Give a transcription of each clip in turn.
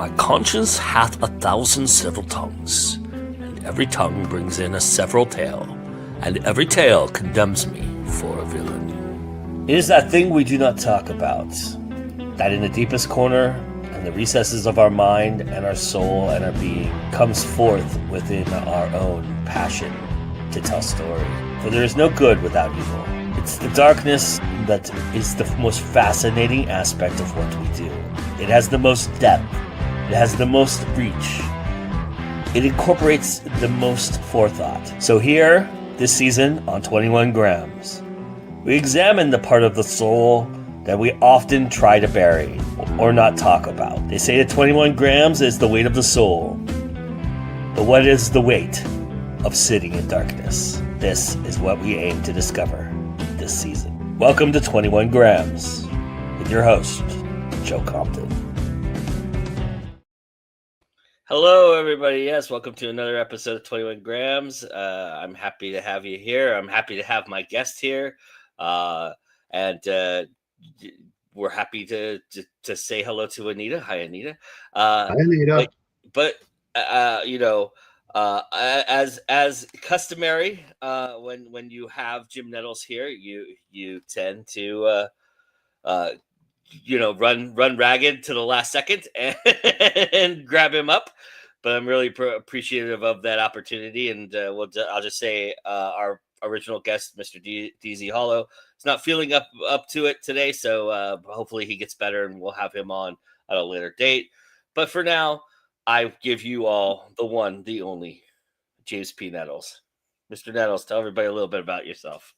My conscience hath 1,000 several tongues, and every tongue brings in a several tale, and every tale condemns me for a villain. It is that thing we do not talk about, that in the deepest corner and the recesses of our mind and our soul and our being comes forth within our own passion to tell story. For there is no good without evil. It's the darkness that is the most fascinating aspect of what we do. It has the most depth. It has the most reach. It incorporates the most forethought. So here, this season on 21 Grams, we examine the part of the soul that we often try to bury or not talk about. They say that 21 grams is the weight of the soul. But what is the weight of sitting in darkness? This is what we aim to discover this season. Welcome to 21 Grams with your host, Joe Compton. Hello, everybody. Yes, welcome to another episode of 21 Grams. I'm happy to have you here. I'm happy to have my guest here. And we're happy to say hello to Anita. Hi, Anita. Hi, Anita. But as customary, when you have Jim Nettles here, you tend to run ragged to the last second and grab him up. But I'm really appreciative of that opportunity, and I'll just say our original guest, Mr. DZ Hollow, is not feeling up to it today, so hopefully he gets better, and we'll have him on at a later date. But for now, I give you all the one, the only, James P. Nettles. Mr. Nettles, tell everybody a little bit about yourself.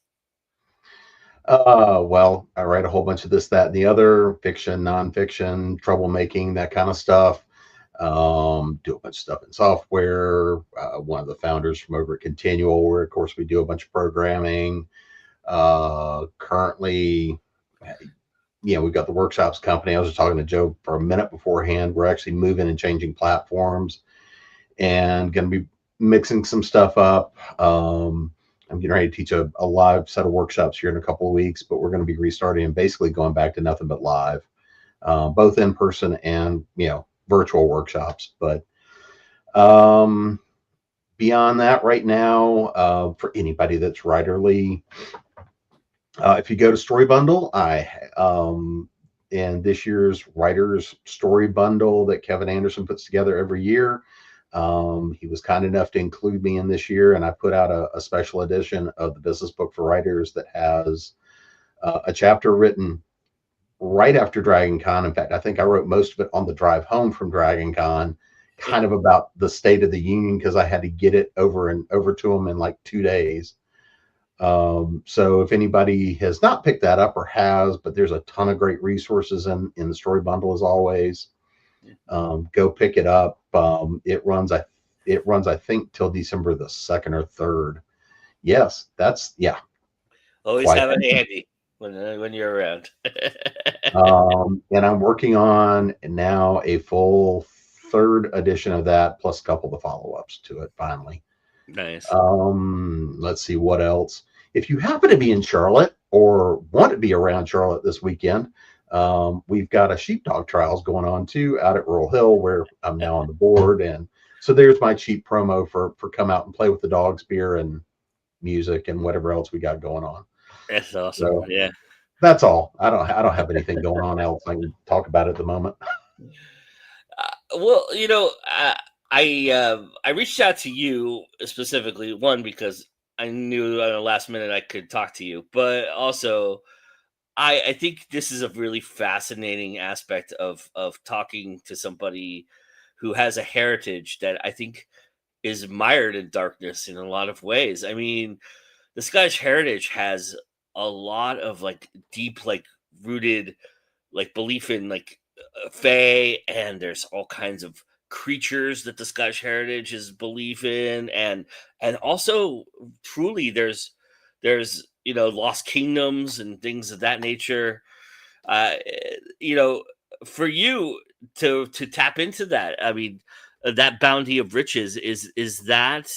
Well, I write a whole bunch of this, that, and the other, fiction, nonfiction, troublemaking, that kind of stuff. Do a bunch of stuff in software. One of the founders from over at Continual, where of course we do a bunch of programming. Currently, we've got the workshops company. I was just talking to Joe for a minute beforehand. We're actually moving and changing platforms and going to be mixing some stuff up. I'm getting ready to teach a live set of workshops here in a couple of weeks, but we're going to be restarting and basically going back to nothing but live, both in person and, virtual workshops. But beyond that, right now, for anybody that's writerly, if you go to Story Bundle, in this year's Writers Story Bundle that Kevin Anderson puts together every year, he was kind enough to include me in this year, and I put out a special edition of the Business Book for Writers that has a chapter written right after Dragon Con. In fact, I think I wrote most of it on the drive home from Dragon Con, kind of about the State of the Union, because I had to get it over to him in like 2 days. So if anybody has not picked that up or has, but there's a ton of great resources in the Story Bundle as always. Go pick it up. It runs, I think, till December the 2nd or 3rd. Yes, Always have it handy when you're around. And I'm working on now a full 3rd edition of that, plus a couple of the follow-ups to it finally. Nice. Let's see what else. If you happen to be in Charlotte or want to be around Charlotte this weekend, we've got a sheepdog trials going on too out at Rural Hill, where I'm now on the board. And so there's my cheap promo for come out and play with the dogs, beer and music and whatever else we got going on. That's awesome. So, yeah. That's all. I don't have anything going on else I can talk about at the moment. I reached out to you specifically, one, because I knew at the last minute I could talk to you, but also I think this is a really fascinating aspect of talking to somebody who has a heritage that I think is mired in darkness in a lot of ways. I mean, the Scottish heritage has a lot of deep, rooted, belief in fae, and there's all kinds of creatures that the Scottish heritage is belief in, and also truly there's lost kingdoms and things of that nature. For you to tap into that, I mean, that bounty of riches is that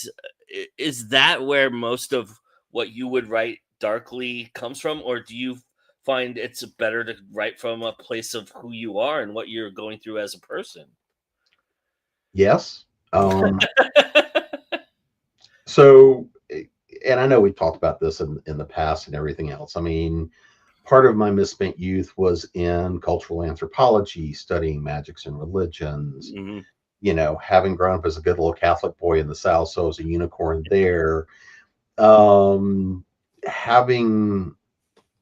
where most of what you would write darkly comes from, or do you find it's better to write from a place of who you are and what you're going through as a person? Yes. So, and I know we talked about this in the past and everything else. I mean, part of my misspent youth was in cultural anthropology, studying magics and religions. Hmm. Having grown up as a good little Catholic boy in the South, so I was a unicorn there. Um, having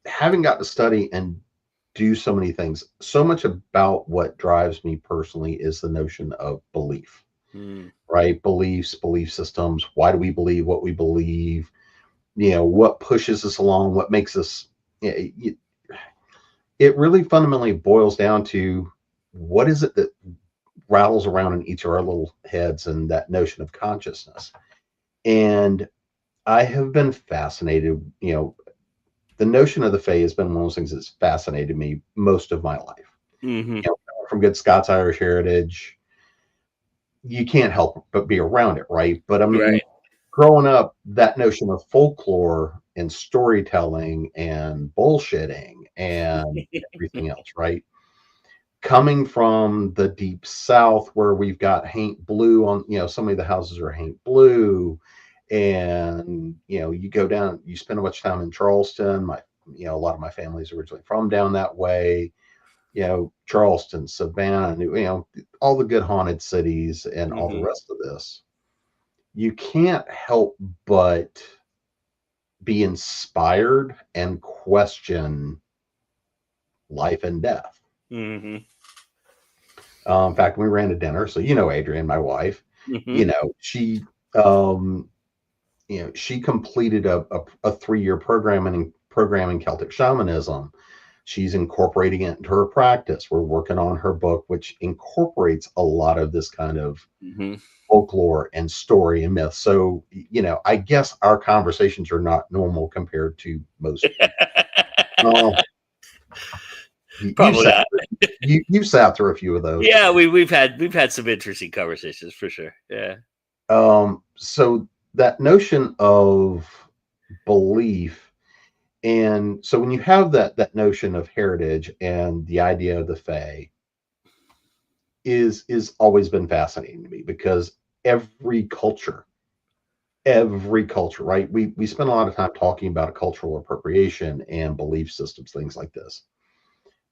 got to study and do so many things, so much about what drives me personally is the notion of belief, Mm. right? Beliefs, belief systems. Why do we believe what we believe? What pushes us along, what makes us. It really fundamentally boils down to what is it that rattles around in each of our little heads, and that notion of consciousness. And I have been fascinated, the notion of the Fae has been one of those things that's fascinated me most of my life. Hmm. From good Scots Irish heritage, you can't help but be around it, right? But I mean, Right. growing up, that notion of folklore and storytelling and bullshitting and everything else, right? Coming from the deep South, where we've got Haint Blue on, so many of the houses are Haint Blue, and you go down, you spend a bunch of time in Charleston. A lot of my family's originally from down that way. Charleston, Savannah, all the good haunted cities and all the Hmm. rest of this. You can't help but be inspired and question life and death. Hmm. In fact, we ran to dinner, so Adrienne, my wife, Hmm. you know, she um, she completed a 3-year program in Celtic shamanism. She's incorporating it into her practice. We're working on her book, which incorporates a lot of this kind of Hmm. folklore and story and myth. So, I guess our conversations are not normal compared to most people. Uh, you Probably sat not. you sat through a few of those. Yeah, we've had some interesting conversations for sure. Yeah. So that notion of belief, and so when you have that notion of heritage and the idea of the Fae, is always been fascinating to me, because every culture, right? We spend a lot of time talking about cultural appropriation and belief systems, things like this.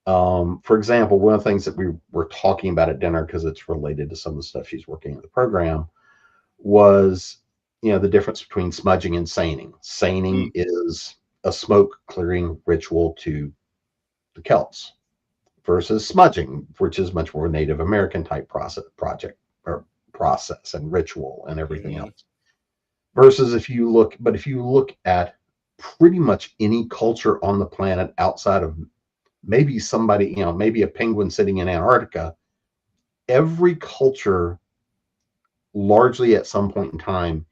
For example, one of the things that we were talking about at dinner, because it's related to some of the stuff she's working in the program, was the difference between smudging and seining. Mm. Seining is a smoke clearing ritual to the Celts, versus smudging, which is much more Native American type process and ritual and everything Hmm. else. Versus if you look at pretty much any culture on the planet outside of maybe somebody, maybe a penguin sitting in Antarctica, every culture largely at some point in time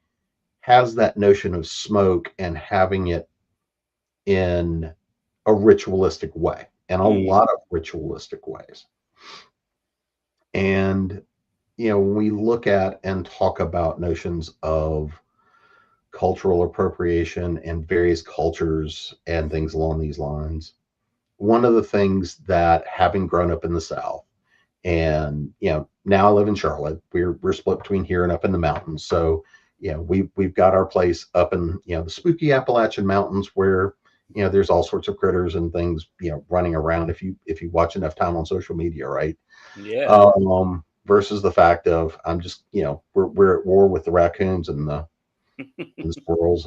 has that notion of smoke and having it in a ritualistic way, and a Mm. lot of ritualistic ways. And when we look at and talk about notions of cultural appropriation and various cultures and things along these lines, one of the things that, having grown up in the South, and now I live in Charlotte, we're split between here and up in the mountains. So we've got our place up in the spooky Appalachian Mountains, where there's all sorts of critters and things running around, if you watch enough time on social media, right? Yeah. Versus the fact of, I'm just, we're at war with the raccoons and the squirrels,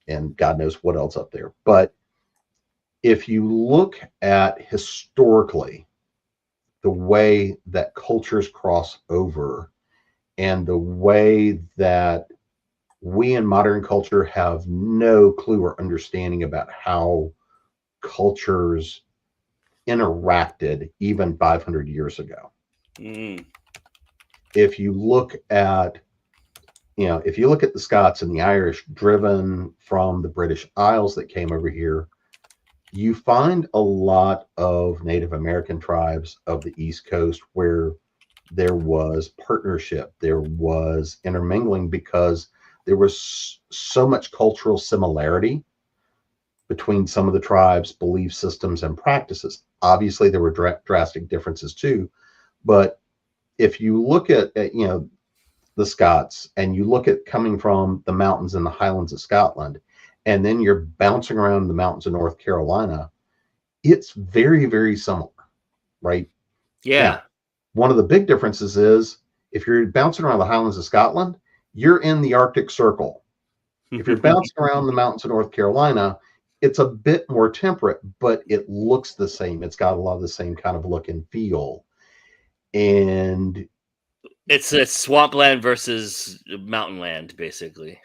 and God knows what else up there. But if you look at historically the way that cultures cross over, and the way that we in modern culture have no clue or understanding about how cultures interacted even 500 years ago. Mm. If you look at the Scots and the Irish driven from the British Isles that came over here, you find a lot of Native American tribes of the East Coast where there was partnership, there was intermingling, because there was so much cultural similarity between some of the tribes, belief systems, and practices. Obviously, there were drastic differences too, but if you look at the Scots, and you look at coming from the mountains in the Highlands of Scotland, and then you're bouncing around the mountains of North Carolina, it's very, very similar, right? Yeah. Now, one of the big differences is if you're bouncing around the Highlands of Scotland, you're in the Arctic Circle. If you're bouncing around the mountains of North Carolina, it's a bit more temperate, but it looks the same. It's got a lot of the same kind of look and feel. And It's swampland versus mountain land, basically.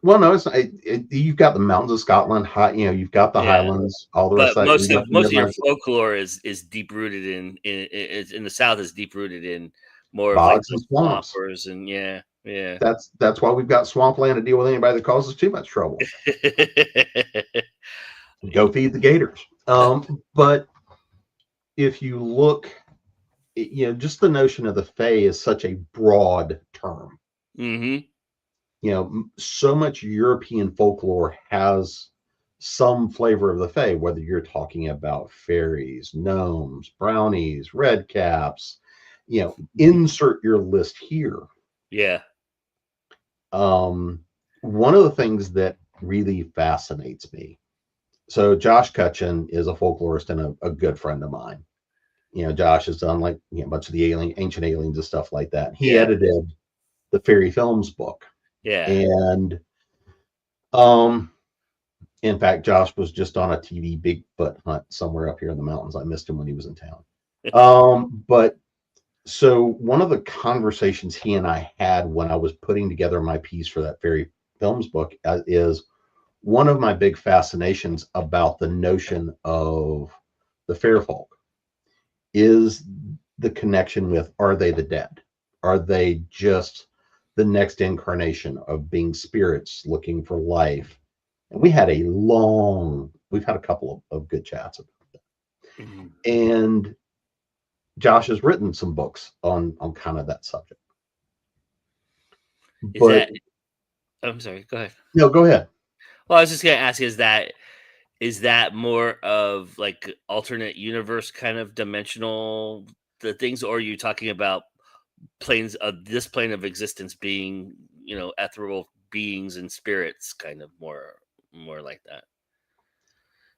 well, no, it's not, you've got the mountains of Scotland, you've got the Yeah. Highlands, all the rest But of that. most You got of the most of your Midlands, folklore is deep rooted in the South, is deep rooted in more of like bogs the and swamps. swampers, and yeah, yeah. That's why we've got swampland to deal with anybody that causes too much trouble. Go feed the gators. But if you look, just the notion of the Fae is such a broad term. Mm-hmm. So much European folklore has some flavor of the Fae, whether you're talking about fairies, gnomes, brownies, red caps, insert your list here. Yeah. One of the things that really fascinates me. So Josh Cutchin is a folklorist and a good friend of mine. Josh has done like a bunch of the ancient aliens and stuff like that. He Yeah. edited the Fairy Films book. Yeah. And in fact, Josh was just on a TV Bigfoot hunt somewhere up here in the mountains. I missed him when he was in town. But so one of the conversations he and I had when I was putting together my piece for that Fairy Films book is one of my big fascinations about the notion of the fair folk is the connection with, are they the dead? Are they just the next incarnation of being spirits looking for life? And we've had a couple of good chats about that. Mm-hmm. And Josh has written some books on kind of that subject. I'm sorry, go ahead. No, go ahead. Well, I was just gonna ask, is that more of like alternate universe kind of dimensional the things, or are you talking about planes of this plane of existence being, ethereal beings and spirits, kind of more like that?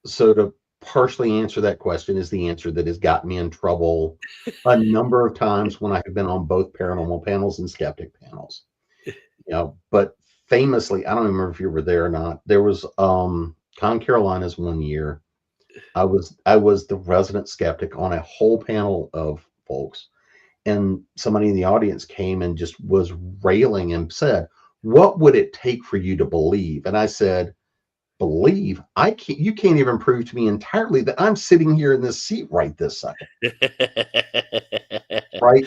So to partially answer that question is the answer that has gotten me in trouble a number of times when I have been on both paranormal panels and skeptic panels. But famously, I don't remember if you were there or not. There was Con Carolinas one year. I was the resident skeptic on a whole panel of folks, and somebody in the audience came and just was railing and said, "What would it take for you to believe?" And I said, "Believe? You can't even prove to me entirely that I'm sitting here in this seat right this second." Right?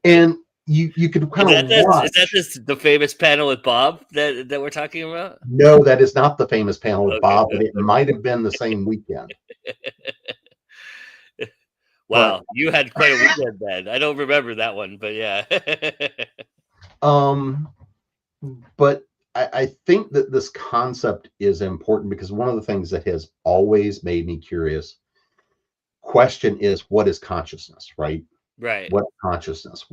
And you could kind of watch. Is that the famous panel with Bob that we're talking about? No, that is not the famous panel with Okay, Bob, good, but it might have been the same weekend. Wow, you had quite a weekend then. I don't remember that one, but yeah. But I think that this concept is important because one of the things that has always made me curious question is, what is consciousness, right? Right. What consciousness?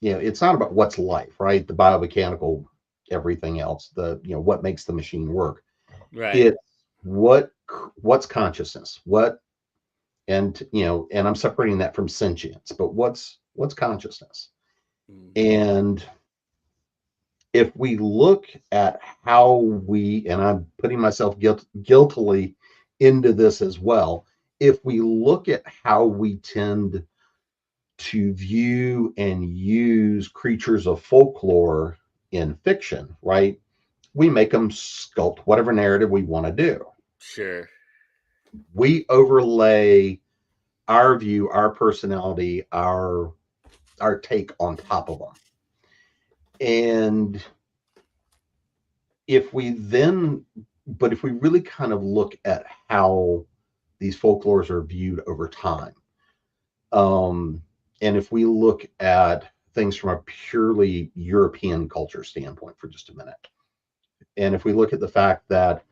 It's not about what's life, right? The biomechanical, everything else, what makes the machine work. Right. It's what's consciousness? And I'm separating that from sentience, but what's consciousness? And if we look at how and I'm putting myself guiltily into this as well, if we look at how we tend to view and use creatures of folklore in fiction, right? We make them sculpt whatever narrative we want to do. Sure. We overlay our view, our personality, our take on top of them. And if we really kind of look at how these folklores are viewed over time, and if we look at things from a purely European culture standpoint for just a minute, and if we look at the fact that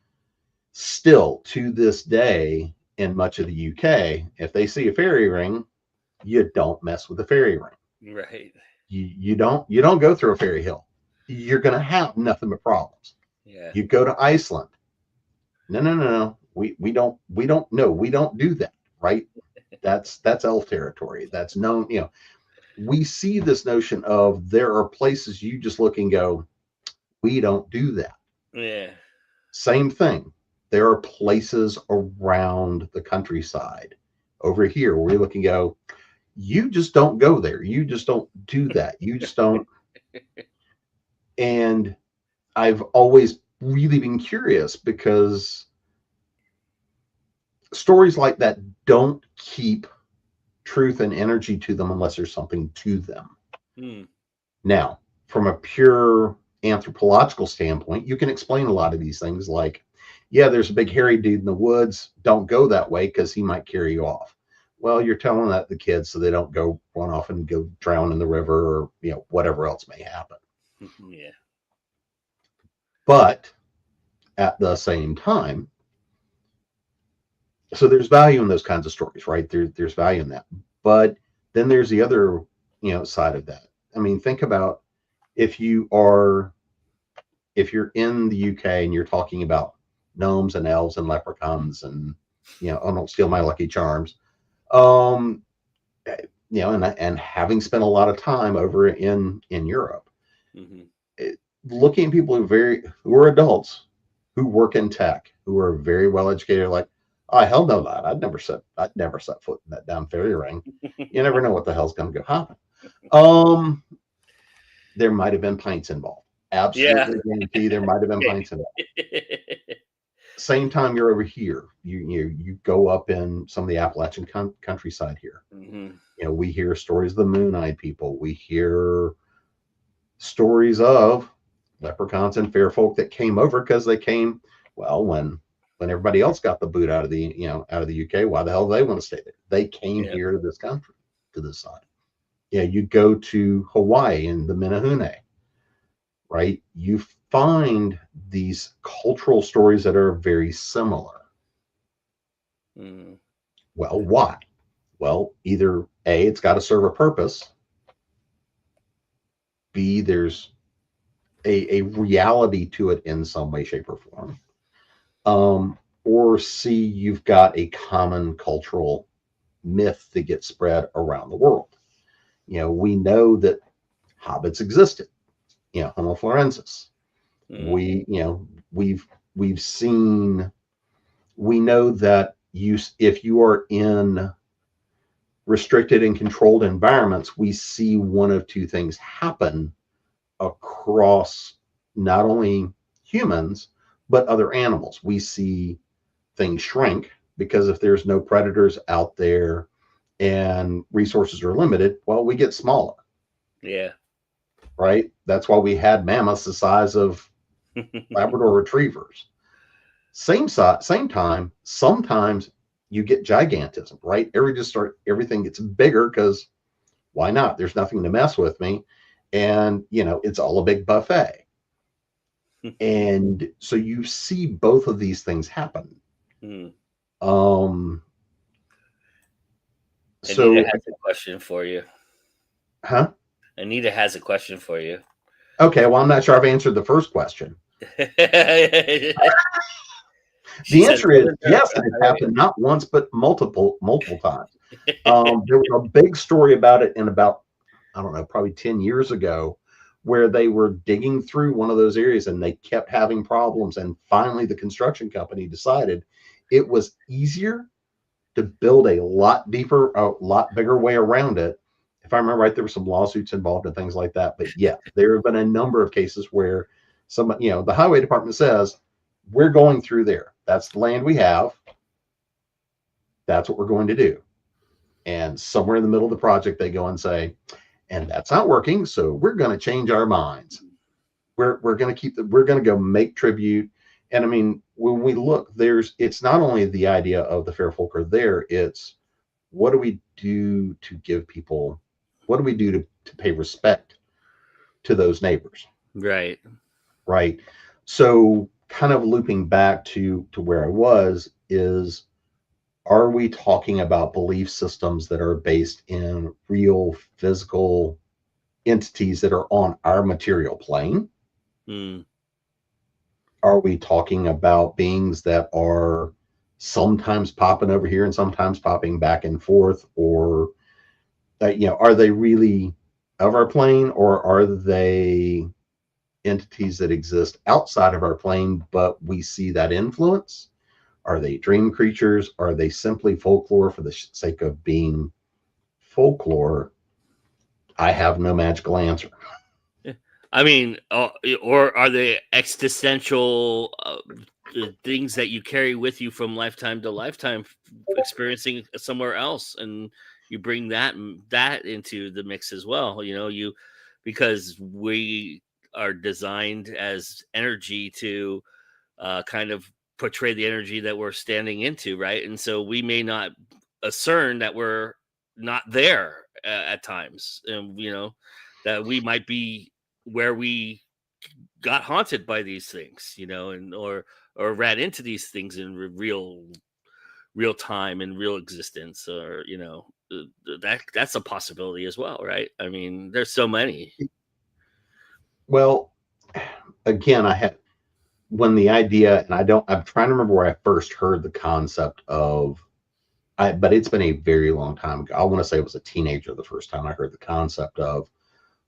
still to this day in much of the UK, if they see a fairy ring, you don't mess with the fairy ring. Right. You don't go through a fairy hill. You're going to have nothing but problems. Yeah. You go to Iceland. No, no, no, no. We don't do that, right? That's elf territory. That's known, we see this notion of there are places you just look and go, we don't do that. Yeah. Same thing. There are places around the countryside over here where we look and go, you just don't go there. You just don't do that. You just don't. And I've always really been curious because stories like that don't keep truth and energy to them unless there's something to them. Hmm. Now, from a pure anthropological standpoint, you can explain a lot of these things like, yeah, there's a big hairy dude in the woods. Don't go that way because he might carry you off. Well, you're telling that to the kids so they don't go run off and go drown in the river or whatever else may happen. Yeah. But at the same time, so there's value in those kinds of stories, right? There's value in that. But then there's the other, side of that. I mean, think about if you're in the UK and you're talking about gnomes and elves and leprechauns and oh, don't steal my lucky charms. And having spent a lot of time over in Europe, looking at people who are adults who work in tech, who are very well educated, like, oh, hell no, lad, I'd never set foot in that damn fairy ring. You never know what the hell's going to go happen. There might have been pints involved. Absolutely guarantee there might have been pints involved. Same time you're over here, you go up in some of the Appalachian countryside here. We hear stories of the moon-eyed people. We hear stories of leprechauns and fair folk that came over because they came, well, when everybody else got the boot out of the UK, why the hell do they want to stay there? They came here to this country, to this side. You go to Hawaii and the Menehune, right? You find these cultural stories that are very similar. Well, why? Well, either A, it's got to serve a purpose. B, there's a reality to it in some way, shape, or form. Or C, you've got a common cultural myth that gets spread around the world. We know that hobbits existed. Homo florensis. We've seen. We know that if you are in restricted and controlled environments, we see one of two things happen across not only humans but other animals. We see things shrink because if there's no predators out there and resources are limited, well, we get smaller. Yeah. Right? That's why we had mammoths the size of Labrador retrievers. Same time, sometimes you get gigantism, right? Everything gets bigger because why not? There's nothing to mess with me. And, it's all a big buffet. And so you see both of these things happen. Anita has a question for you. Huh? Anita has a question for you. Okay, well, I'm not sure I've answered the first question. The answer is yes, it happened not once, but multiple times. There was a big story about it in about, I don't know, probably 10 years ago, where they were digging through one of those areas and they kept having problems. And finally, the construction company decided it was easier to build a lot deeper, a lot bigger way around it. If I remember right, there were some lawsuits involved and things like that. But yeah, there have been a number of cases where the highway department says, we're going through there. That's the land we have. That's what we're going to do. And somewhere in the middle of the project, they go and say, and that's not working. So we're going to change our minds. We're going to go make tribute. And I mean, when we look, it's not only the idea of the fair folk are there, it's what do we do to give people, what do we do to pay respect to those neighbors? Right. Right. So kind of looping back to where I was is, are we talking about belief systems that are based in real physical entities that are on our material plane? Mm. Are we talking about beings that are sometimes popping over here and sometimes popping back and forth? Or, are they really of our plane, or are they entities that exist outside of our plane, but we see that influence? Are they dream creatures? Are they simply folklore for the sake of being folklore? I have no magical answer. I mean, or are they existential things that you carry with you from lifetime to lifetime, experiencing somewhere else, and you bring that into the mix as well? Because we are designed as energy to kind of portray the energy that we're standing into, right? And so we may not discern that we're not there at times, and that we might be where we got haunted by these things, and or ran into these things in real time and real existence, or that's a possibility as well, right? I mean, there's so many. Well, again, I had when the idea, and I'm trying to remember where I first heard the concept of, but it's been a very long time ago. I want to say it was a teenager the first time I heard the concept of,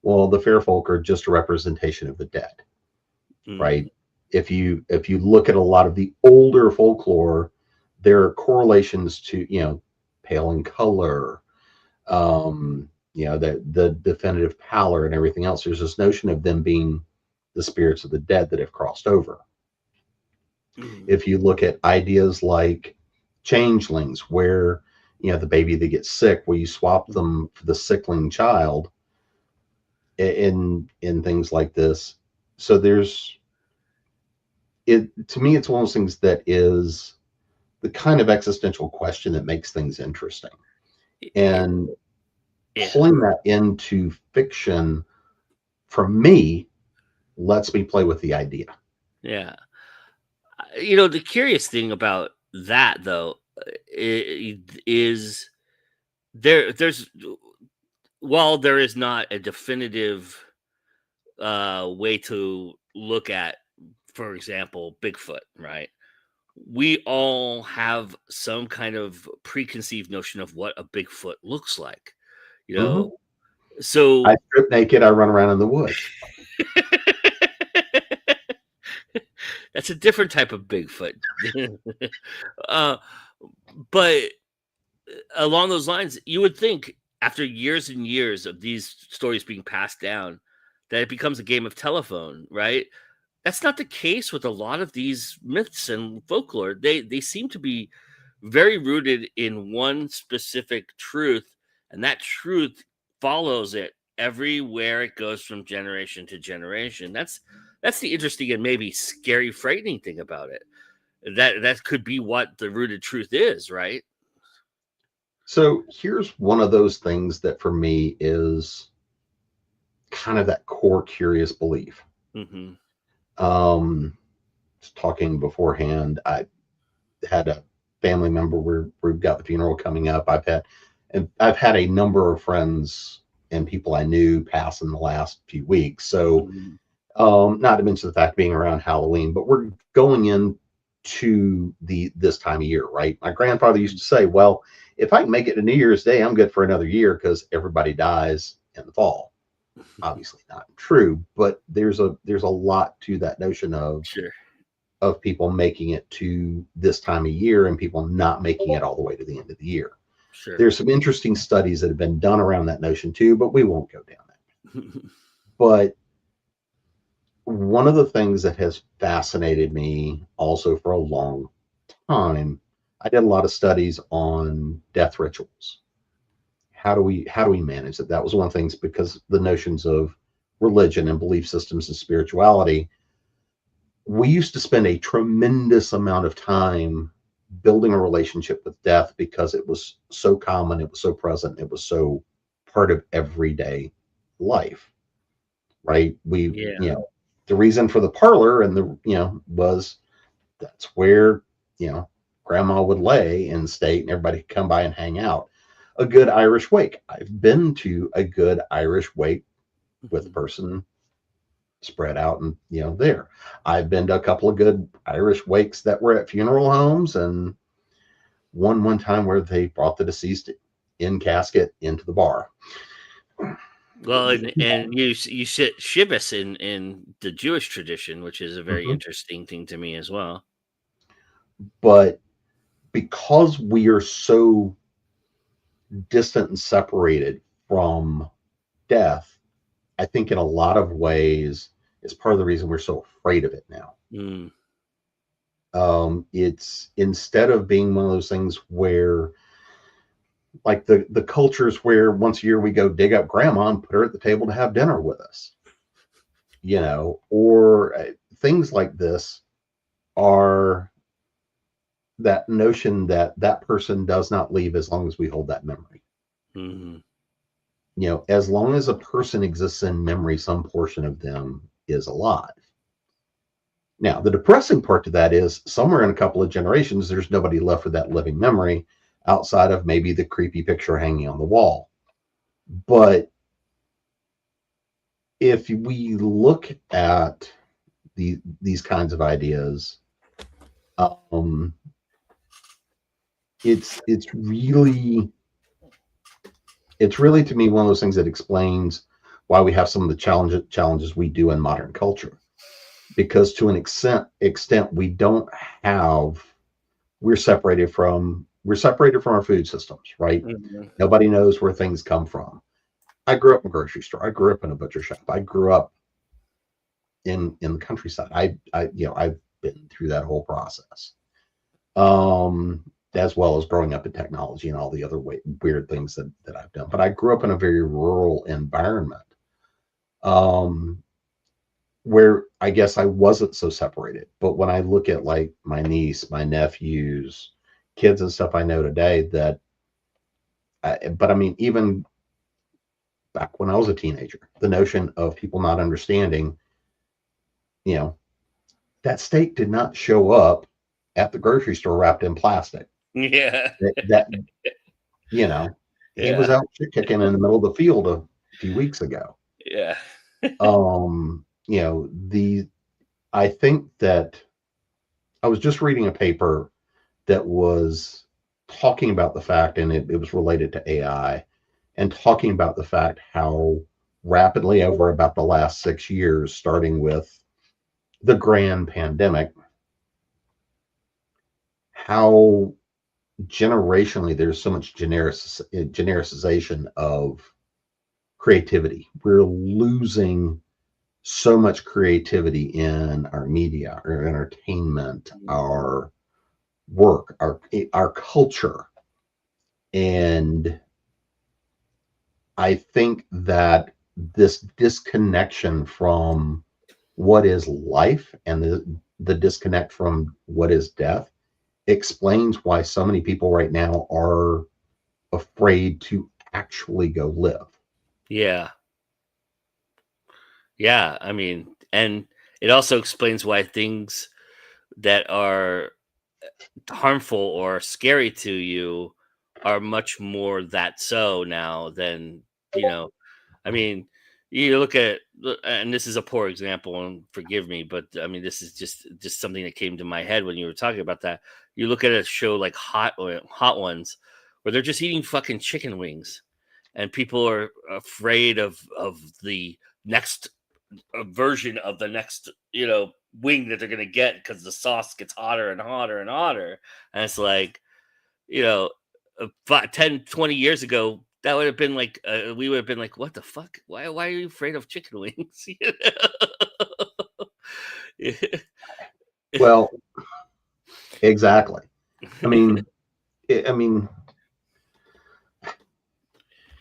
well, the fair folk are just a representation of the dead, Mm, right? If you look at a lot of the older folklore, there are correlations to, pale in color, the definitive pallor and everything else. There's this notion of them being the spirits of the dead that have crossed over. mm, If you look at ideas like changelings, where the baby that gets sick, where you swap them for the sickling child, in things like this. So there's it to me, it's one of those things that is the kind of existential question that makes things interesting. yeah, And yeah, pulling that into fiction, for me, lets me play with the idea. yeah. The curious thing about that, though, is there's while there is not a definitive way to look at, for example, Bigfoot, right? We all have some kind of preconceived notion of what a Bigfoot looks like, you Mhm. know. I So strip naked, I run around in the woods. that's a different type of Bigfoot. uh, but along those lines, you would think after years and years of these stories being passed down, that it becomes a game of telephone, right? That's not the case with a lot of these myths and folklore. They seem to be very rooted in one specific truth, and that truth follows it everywhere it goes from generation to generation. That's the interesting and maybe scary, frightening thing about it. That could be what the rooted truth is, right? So here's one of those things that for me is kind of that core curious belief. Hmm. Um, Talking beforehand, I had a family member where we've got the funeral coming up. I've had a number of friends and people I knew pass in the last few weeks. So, Hmm. not to mention the fact being around Halloween, but we're going into this time of year, right? My grandfather used to say, "Well, if I can make it to New Year's Day, I'm good for another year because everybody dies in the fall." Obviously, not true, but there's a lot to that notion Sure, of people making it to this time of year and people not making it all the way to the end of the year. sure. There's some interesting studies that have been done around that notion too, but we won't go down that. But one of the things that has fascinated me also for a long time, I did a lot of studies on death rituals. How do we manage it? That was one of the things, because the notions of religion and belief systems and spirituality, we used to spend a tremendous amount of time building a relationship with death because it was so common, it was so present, it was so part of everyday life, right? Yeah, The reason for the parlor and was that's where, you know, grandma would lay in state and everybody could come by and hang out. A good Irish wake. I've been to a good Irish wake with the person spread out and there. I've been to a couple of good Irish wakes that were at funeral homes, and one time where they brought the deceased in casket into the bar. Well, and you sit Shibbis in the Jewish tradition, which is a very Mhm. interesting thing to me as well. But because we are so distant and separated from death, I think in a lot of ways is part of the reason we're so afraid of it now. Mm. It's instead of being one of those things where, like the cultures where once a year we go dig up grandma and put her at the table to have dinner with us, or things like this are that notion that that person does not leave as long as we hold that memory. Hmm. As long as a person exists in memory, some portion of them is alive. Now, the depressing part to that is somewhere in a couple of generations, there's nobody left with that living memory outside of maybe the creepy picture hanging on the wall. But if we look at these kinds of ideas, um, it's really to me one of those things that explains why we have some of the challenges we do in modern culture. Because to an extent we don't have we're separated from our food systems, right? Hmm. Nobody knows where things come from. I grew up in a grocery store. I grew up in a butcher shop. I grew up in the countryside. I've been through that whole process. As well as growing up in technology and all the other weird things that I've done. But I grew up in a very rural environment. Where I guess I wasn't so separated. But when I look at like my niece, my nephews, kids and stuff I know today but I mean, even back when I was a teenager, the notion of people not understanding, you know, that steak did not show up at the grocery store wrapped in plastic. Yeah. That he was Yeah. out shit kicking in the middle of the field a few weeks ago. Yeah. The I think that I was just reading a paper that was talking about the fact, and it was related to AI, and talking about the fact how rapidly over about the last 6 years, starting with the grand pandemic, how generationally there's so much genericization of creativity. We're losing so much creativity in our media, our entertainment, our work, our culture. And I think that this disconnection from what is life and the disconnect from what is death explains why so many people right now are afraid to actually go live. Yeah. Yeah. I mean, and it also explains why things that are harmful or scary to you are much more that so now than, you know, I mean, you look at, and this is a poor example, and forgive me, but I mean, this is just something that came to my head when you were talking about that. You look at a show like Hot Ones, where they're just eating fucking chicken wings, and people are afraid of the next version of the next, wing that they're gonna get because the sauce gets hotter and hotter and hotter, and it's like, you know, 10, 20 years ago, that would have been like, we would have been like, what the fuck? Why are you afraid of chicken wings? Yeah. Well, exactly. I mean, I mean,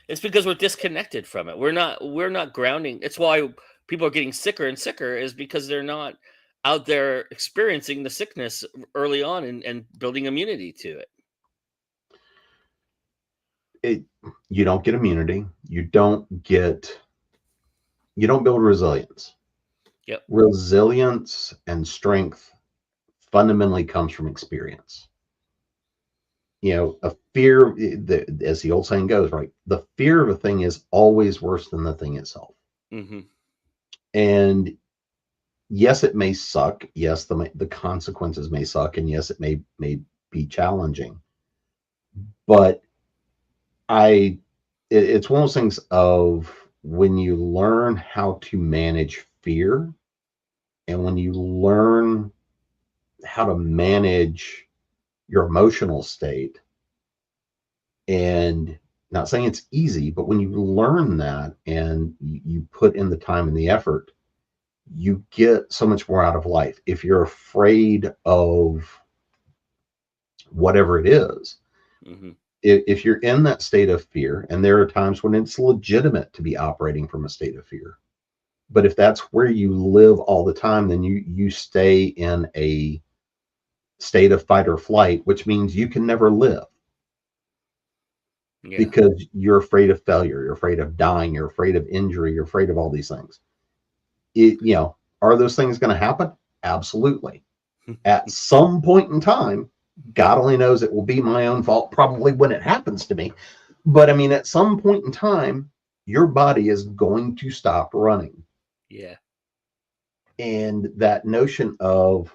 It's because we're disconnected from it. We're not grounding. It's why people are getting sicker and sicker, is because they're not out there experiencing the sickness early on and building immunity to it. it, you don't get immunity. You don't build resilience. Yep. Resilience and strength fundamentally comes from experience. A fear, as the old saying goes, right? The fear of a thing is always worse than the thing itself. Mm-hmm. And yes, it may suck. Yes, the consequences may suck, and yes, it may be challenging. But I, it's one of those things of when you learn how to manage fear, and when you learn how to manage your emotional state, and not saying it's easy, but when you learn that and you put in the time and the effort, you get so much more out of life. If you're afraid of whatever it is, Mm-hmm. if you're in that state of fear, and there are times when it's legitimate to be operating from a state of fear, but if that's where you live all the time, then you stay in a state of fight or flight, which means you can never live Yeah. because you're afraid of failure, you're afraid of dying, you're afraid of injury, you're afraid of all these things. Are those things going to happen? Absolutely. At some point in time, God only knows it will be my own fault, probably when it happens to me. But I mean, at some point in time, your body is going to stop running. Yeah. And that notion of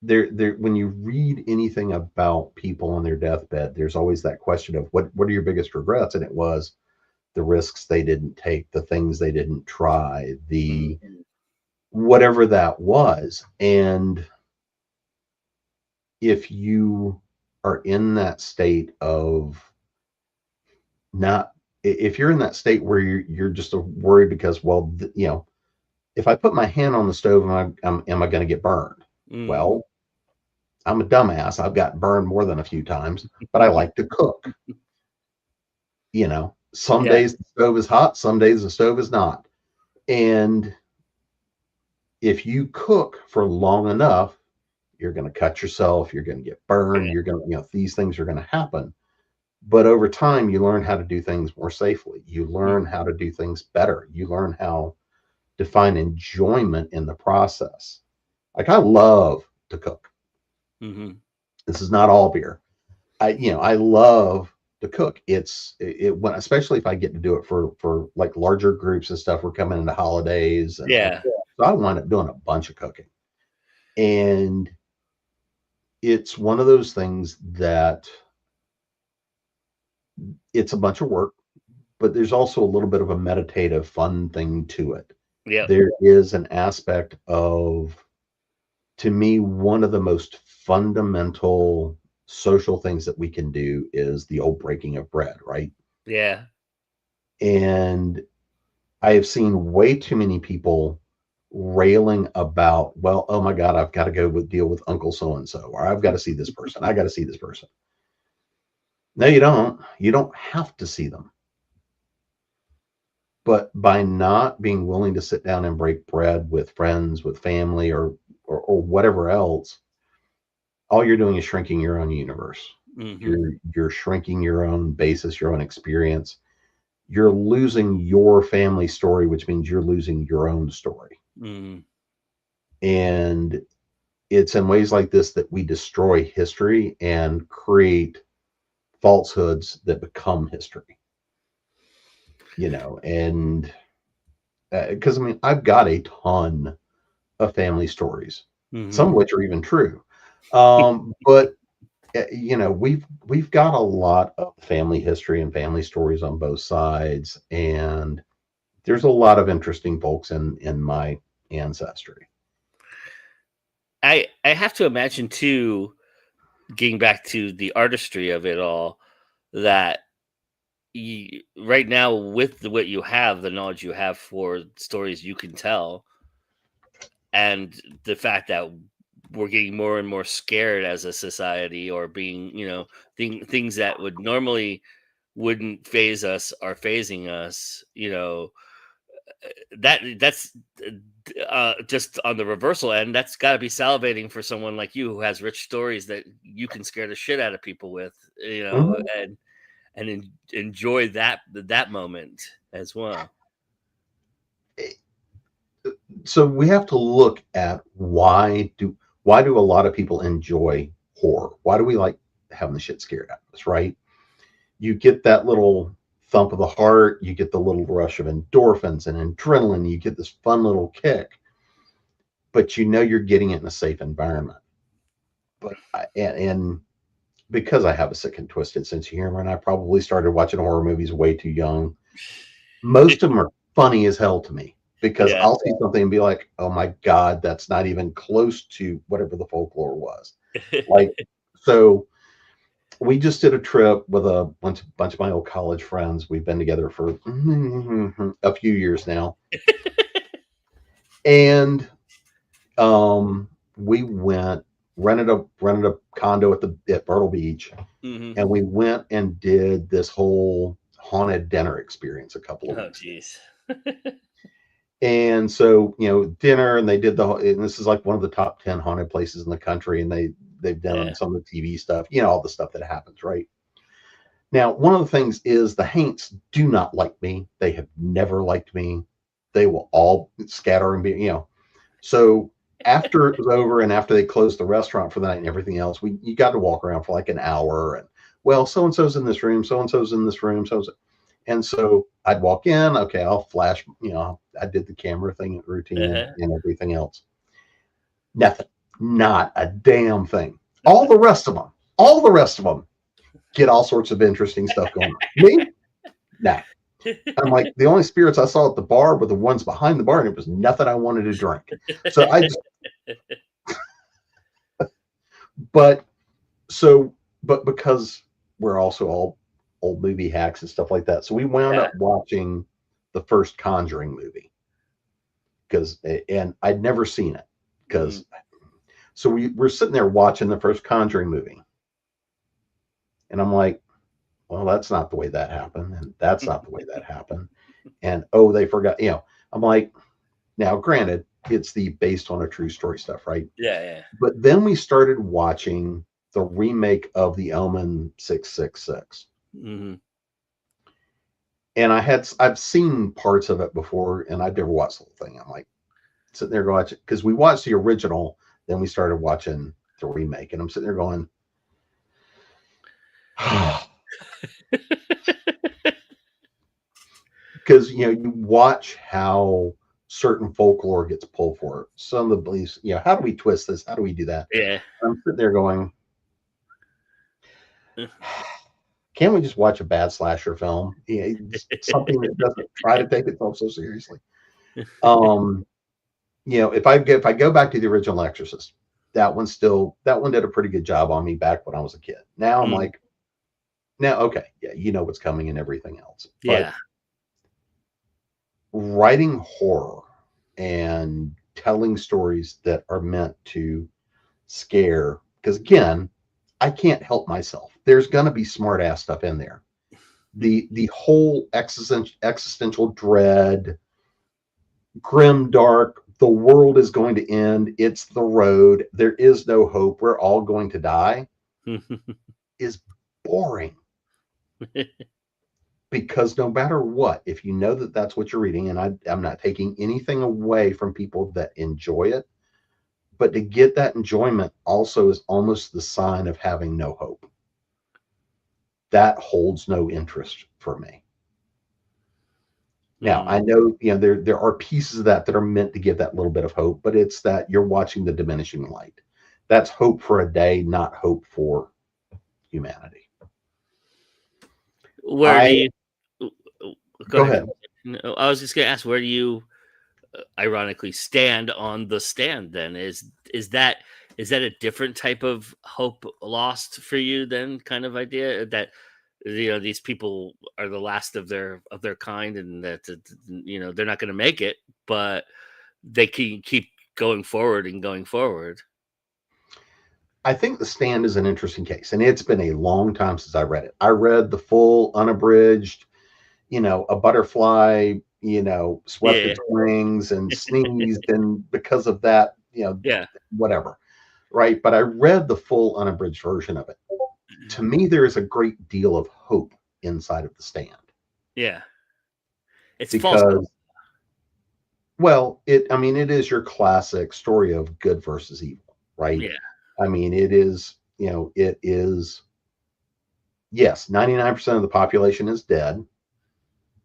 there when you read anything about people on their deathbed, there's always that question of what are your biggest regrets? And it was the risks they didn't take, the things they didn't try, the Mm-hmm. whatever that was. And if you are in that state of not, if you're in that state where you're just worried because, well, if I put my hand on the stove, am I going to get burned? Mm-hmm. Well, I'm a dumbass. I've gotten burned more than a few times, but I like to cook. Some Yeah. days the stove is hot, some days the stove is not. And if you cook for long enough, you're going to cut yourself, you're going to get burned, Yeah. you're going to, these things are going to happen. But over time, you learn how to do things more safely. You learn Mm-hmm. how to do things better. You learn how to find enjoyment in the process. Like I love to cook. Mm-hmm. This is not all beer. I love to cook. It when especially if I get to do it for like larger groups and stuff. We're coming into holidays, and Yeah. so I wind up doing a bunch of cooking. And it's one of those things that it's a bunch of work, but there's also a little bit of a meditative fun thing to it. Yep. There is an aspect of, to me, one of the most fundamental social things that we can do is the old breaking of bread, right? Yeah. And I have seen way too many people railing about, well, oh my God, I've got to go deal with Uncle so and so, or I've got to see this person. I got to see this person. No, you don't. You don't have to see them. But by not being willing to sit down and break bread with friends, with family, or whatever else, all you're doing is shrinking your own universe. Mm-hmm. You're shrinking your own basis, your own experience. You're losing your family story, which means you're losing your own story. Mm-hmm. And it's in ways like this that we destroy history and create falsehoods that become history. And because I mean, I've got a ton of family stories, some Mm-hmm. of which are even true. But we've got a lot of family history and family stories on both sides, and there's a lot of interesting folks in my ancestry. I have to imagine too, getting back to the artistry of it all, that right now with what you have, the knowledge you have for stories you can tell, and the fact that we're getting more and more scared as a society, or being, things that would normally wouldn't phase us are phasing us. That's just on the reversal end. That's got to be salivating for someone like you who has rich stories that you can scare the shit out of people with, Mhm. and enjoy that moment as well. So we have to look at why do a lot of people enjoy horror? Why do we like having the shit scared out of us, right? You get that little thump of the heart, you get the little rush of endorphins and adrenaline, you get this fun little kick, but you know you're getting it in a safe environment. But and because I have a sick and twisted sense of humor, and I probably started watching horror movies way too young, most of them are funny as hell to me because Yeah. I'll see something and be like, "Oh my god, that's not even close to whatever the folklore was." Like, so we just did a trip with a bunch of my old college friends. We've been together for a few years now, and we went rented a condo at Myrtle Beach, Hmm. and we went and did this whole haunted dinner experience a couple of Oh, weeks ago. jeez. And so, dinner, and they did and this is like one of the top 10 haunted places in the country, and they've done Yeah. some of the TV stuff, all the stuff that happens, right? Now, one of the things is the Haints do not like me. They have never liked me. They will all scatter and be. So after it was over and after they closed the restaurant for the night and everything else, you got to walk around for like an hour, and well, so and so's in this room, so and so's in this room, and so I'd walk in. Okay, I'll flash. I did the camera thing, routine, Uh-huh. and everything else. Nothing. Not a damn thing. All the rest of them get all sorts of interesting stuff going on. Me, nah. I'm like, the only spirits I saw at the bar were the ones behind the bar, and it was nothing I wanted to drink. So but but because we're also all old movie hacks and stuff like that, so we wound Yeah. up watching the first Conjuring movie and I'd never seen it because so we're sitting there watching the first Conjuring movie, and I'm like, well, that's not the way that happened, and that's not the way that happened, and oh, they forgot. I'm like, now, granted, it's the based on a true story stuff, right? Yeah. Yeah. But then we started watching the remake of The Omen 666. Hmm. And I've seen parts of it before, and I've never watched the whole thing. I'm like sitting there going, because we watched the original, then we started watching the remake, and I'm sitting there going, because you watch how certain folklore gets pulled for it. Some of the beliefs, how do we twist this? How do we do that? Yeah. I'm sitting there going, can't we just watch a bad slasher film? Something that doesn't try to take itself so seriously. If I go back to the original Exorcist, that one did a pretty good job on me back when I was a kid. Now I'm like, now okay, yeah, you know what's coming and everything else. But Yeah. writing horror and telling stories that are meant to scare, because again, I can't help myself. There's gonna be smart ass stuff in there. The whole existential dread, grim dark, the world is going to end, it's the road, there is no hope, we're all going to die, is boring. Because no matter what, if you know that that's what you're reading, and I'm not taking anything away from people that enjoy it, but to get that enjoyment also is almost the sign of having no hope. That holds no interest for me. Now, I know, there are pieces of that are meant to give that little bit of hope, but it's that you're watching the diminishing light. That's hope for a day, not hope for humanity. Where do you Go ahead? ahead. No, I was just gonna ask, where do you ironically stand on the stand? Then is that a different type of hope lost for you? Then kind of idea that these people are the last of their kind, and that they're not going to make it, but they can keep going forward and going forward. I think The Stand is an interesting case, and it's been a long time since I read it. I read the full unabridged, a butterfly, swept Yeah. its wings and sneezed, and because of that, Yeah. whatever, right? But I read the full unabridged version of it. To me, there is a great deal of hope inside of The Stand Yeah. It's false hope. because, well, it is your classic story of good versus evil, right? Yeah. I mean, it is, yes, 99% of the population is dead.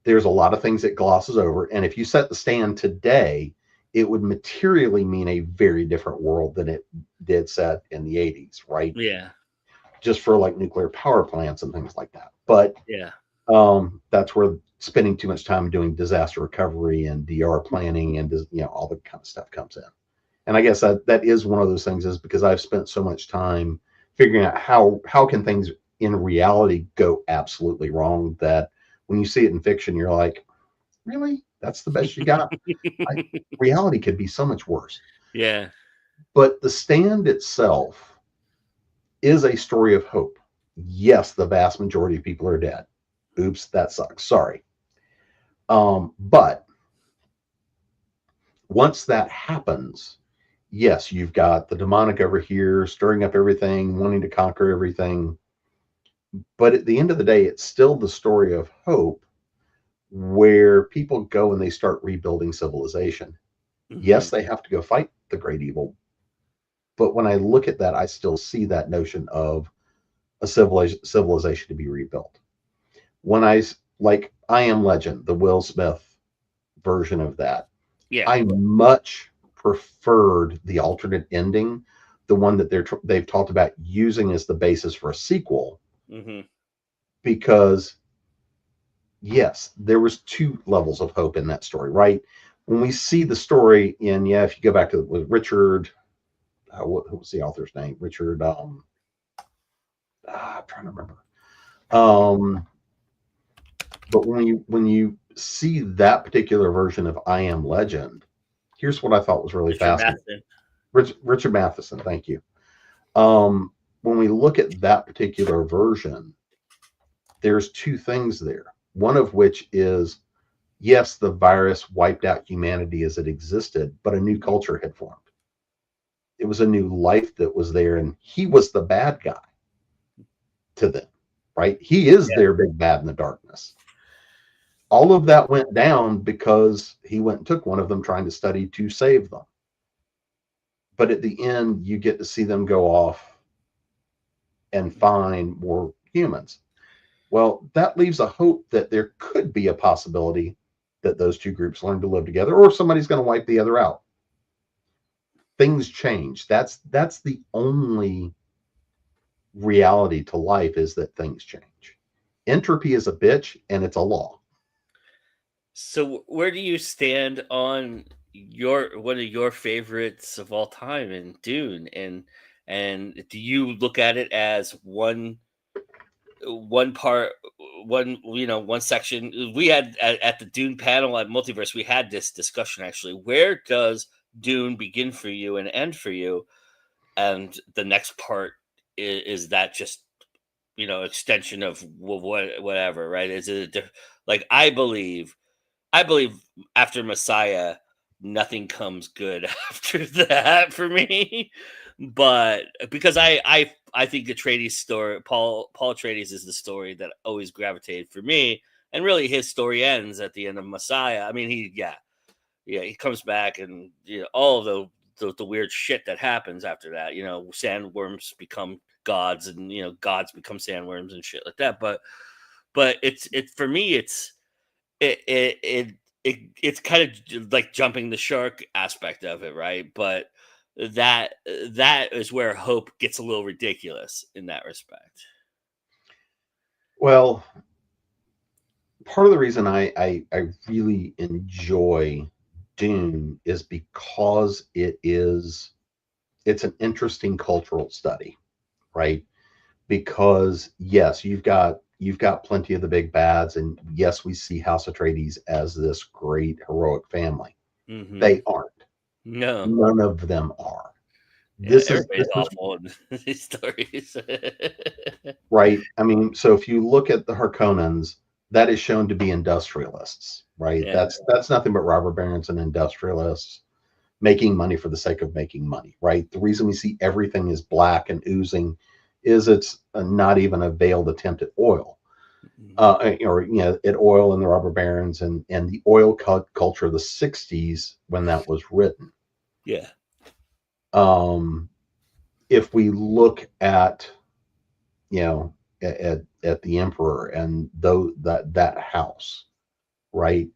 there's a lot of things it glosses over. And if you set the stand today, it would materially mean a very different world than it did set in the 80s, right? Yeah. Just for like nuclear power plants and things like that. But Yeah. that's where spending too much time doing disaster recovery and DR planning and all the kind of stuff comes in. And I guess that is one of those things, is because I've spent so much time figuring out how can things in reality go absolutely wrong, that when you see it in fiction, you're like, really? That's the best you got? Reality could be so much worse. Yeah. But The Stand itself is a story of hope. Yes, the vast majority of people are dead. Oops, that sucks. Sorry. But once that happens, yes, you've got the demonic over here stirring up everything, wanting to conquer everything. But at the end of the day, it's still the story of hope, where people go and they start rebuilding civilization. Yes, they have to go fight the great evil. But when I look at that, I still see that notion of a civilization to be rebuilt. When I Am Legend, the Will Smith version of that, Yeah. I much preferred the alternate ending, the one that they've talked about using as the basis for a sequel, because yes, there was two levels of hope in that story, right? When we see the story if you go back to with Richard, what was the author's name? Richard, I'm trying to remember. But when you see that particular version of I Am Legend, here's what I thought was really fascinating. Richard Matheson, thank you. When we look at that particular version, there's two things there. One of which is, yes, the virus wiped out humanity as it existed, but a new culture had formed. It was a new life that was there, and he was the bad guy to them, right? He is their big bad in the darkness. All of that went down because he went and took one of them, trying to study to save them. But at the end, you get to see them go off and find more humans. Well, that leaves a hope that there could be a possibility that those two groups learn to live together, or somebody's going to wipe the other out. Things change. That's the only reality to life, is that things change. Entropy is a bitch, and it's a law. So where do you stand on one of your favorites of all time in Dune, and do you look at it as one part, one section? We had at the Dune panel at Multiverse, we had this discussion actually. Where does Dune begin for you and end for you, and the next part is that just extension of whatever, right? Is it like I believe after Messiah, nothing comes good after that for me. But because I think Atreides story, Paul Atreides is the story that always gravitated for me, and really his story ends at the end of Messiah. I mean, he comes back, and all of the weird shit that happens after that. Sandworms become gods, and gods become sandworms and shit like that. But it's for me, it it it, it's kind of like jumping the shark aspect of it, right? But that is where hope gets a little ridiculous in that respect. Well, part of the reason I really enjoy Dune is because it's an interesting cultural study, right? Because yes, you've got plenty of the big bads, and yes, we see House Atreides as this great heroic family. Mm-hmm. They aren't. No, None of them are. yeah, This everybody's is awful in these stories. right. I mean, so if you look at the Harkonnens, that is shown to be industrialists, right? Yeah, That's nothing but robber barons and industrialists making money for the sake of making money, right? The reason we see everything is black and oozing is it's not even a veiled attempt at oil, at oil and the robber barons and the oil culture of the '60s when that was written. yeah, Um, if we look at you know at the emperor and though that house, right?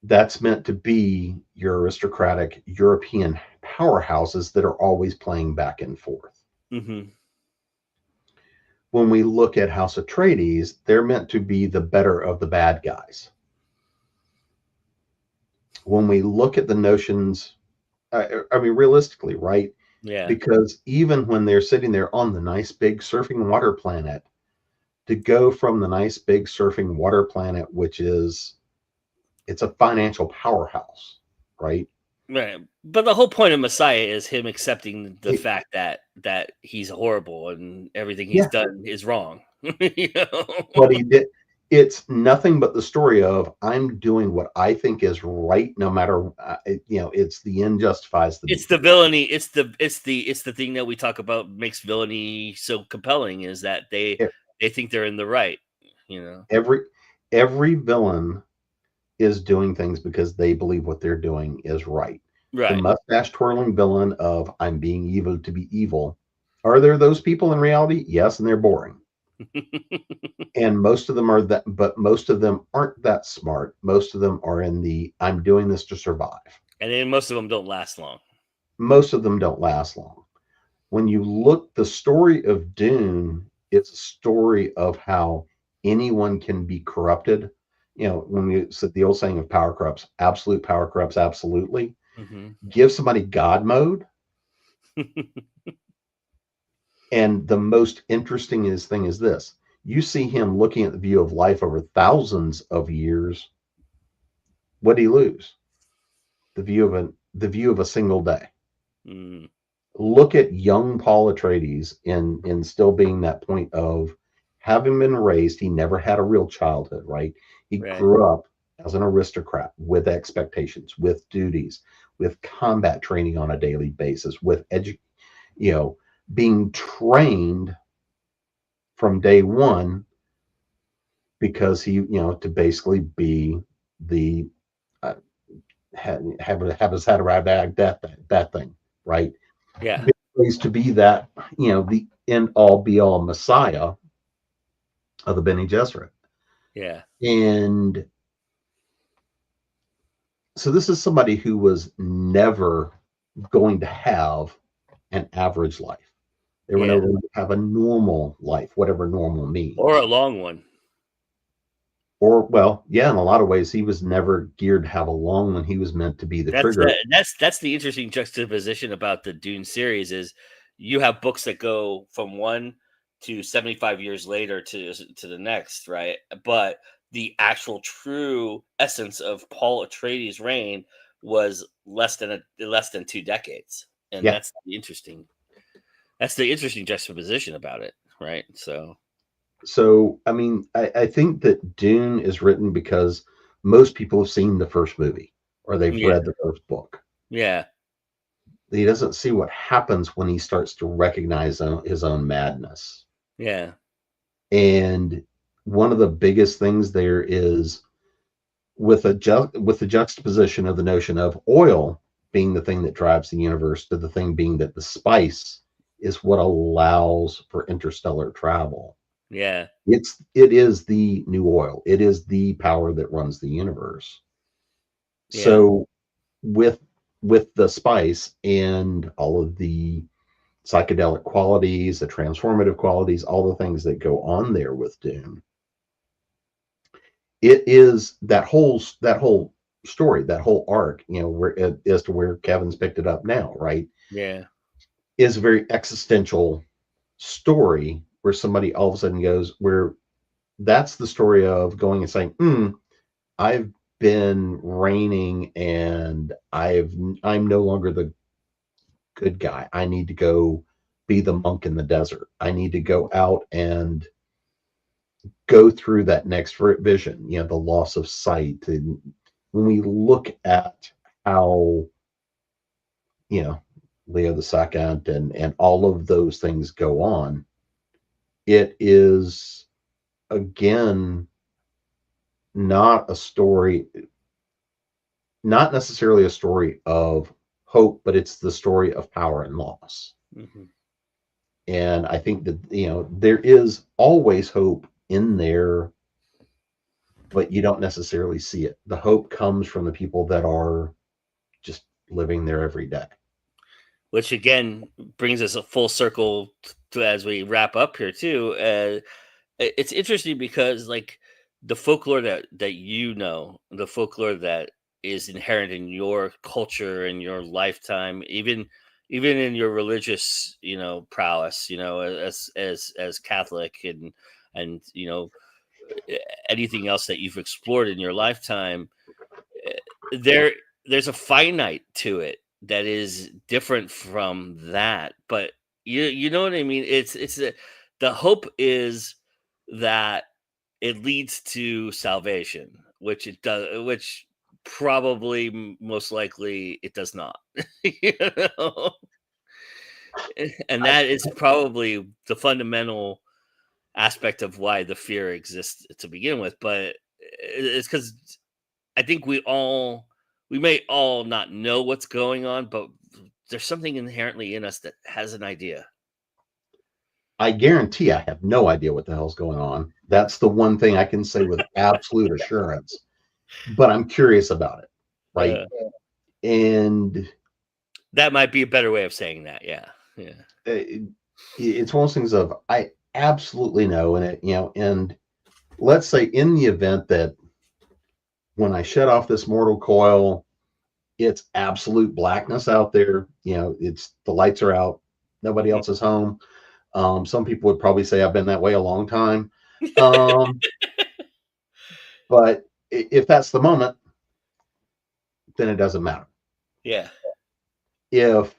That's meant to be your aristocratic European powerhouses that are always playing back and forth. Mm-hmm. When we look at House Atreides, they're meant to be the better of the bad guys. When we look at the notions, I mean, realistically, right? Yeah. Because even when they're sitting there on the nice big surfing water planet, to go from the nice big surfing water planet, which is it's a financial powerhouse, right? Right. But the whole point of Messiah is him accepting the It, fact that he's horrible and everything he's yeah, done is wrong. You know? what he did. It's nothing but the story of I'm doing what I think is right, no matter it's the end justifies the It's the means. villainy. It's the thing that we talk about makes villainy so compelling is that E- they think they're in the right. You know. Every every villain is doing things because they believe what they're doing is right. The Right. mustache twirling villain of I'm being evil to be evil. Are there those people in reality? Yes, and they're boring. And most of them are that, but most of them aren't that smart. Most of them are in the I'm doing this to survive. And then most of them don't last long. Most of them don't last long. When you look, the story of Dune, it's a story of how anyone can be corrupted. When you said the old saying of power corrupts, absolute power corrupts absolutely. Mm-hmm. Give somebody God mode, and the most interesting thing is this: you see him looking at the view of life over thousands of years. What did he lose? The view of a single day. Mm, Look at young Paul Atreides in still being that point of having been raised. He never had a real childhood, right? He right. grew up as an aristocrat with expectations, with duties, with combat training on a daily basis, with you know, being trained from day one because to basically be the uh, have his head around that thing, right? Yeah. Ways to be that, the end all be all Messiah of the Bene Gesserit. Yeah. And so this is somebody who was never going to have an average life. They were Yeah. never going to have a normal life, whatever normal Or a means. long one. Or, well, yeah, in a lot of ways, he was never geared to have a long one. He was meant to be the trigger. That's the interesting juxtaposition about the Dune series is you have books that go from 1 to 75 years later to the next, right? But the actual true essence of Paul Atreides' reign was less than 2 decades, and Yeah. that's the interesting juxtaposition about it, right? So So, I mean, I think that Dune is written because most people have seen the first movie or they've yeah, read the first book. yeah, He doesn't see what happens when he starts to recognize his own madness. yeah, And one of the biggest things there is with the juxtaposition of the notion of oil being the thing that drives the universe to the thing being that the spice is what allows for interstellar travel. yeah, It is the new oil. It is the power that runs the universe. yeah, So with with the spice and all of the psychedelic qualities, the transformative qualities, all the things that go on there with Dune, it is that whole story, that whole arc, where as to where Kevin's picked it up now, right? yeah, Is a very existential story where somebody all of a sudden goes, where that's the story of going and saying, I've been reigning and I'm no longer the good guy. I need to go be the monk in the desert. I need to go out and go through that next vision, the loss of sight. And when we look at how, you know, Leo the Second and all of those things go on, it is again not a story, not necessarily a story of hope, but it's the story of power and loss. hmm, And I think that, there is always hope in there but you don't necessarily see it. The hope comes from the people that are just living there every day. Which again brings us a full circle to as we wrap up here too. It's interesting because like the folklore that you know, the folklore that is inherent in your culture and your lifetime, even in your religious, prowess, as Catholic and anything else that you've explored in your lifetime, there there's a finite to it that is different from that, but you know what I mean. It's the hope is that it leads to salvation, which it does, which probably most likely it does not. you know? And I, that is probably the fundamental aspect of why the fear exists to begin with, but it's because I think we may all not know what's going on, but there's something inherently in us that has an idea. I guarantee I have no idea what the hell's going on. That's the one thing I can say with absolute assurance, but I'm curious about it. Right. Uh, And that might be a better way of saying that. Yeah. Yeah. it's one of those things of I absolutely know, and and let's say in the event that when I shut off this mortal coil, it's absolute blackness out there. It's the lights are out, nobody Mhm. else is home. Some people would probably say I've been that way a long time. Um, but if that's the moment, then it doesn't matter. Yeah. If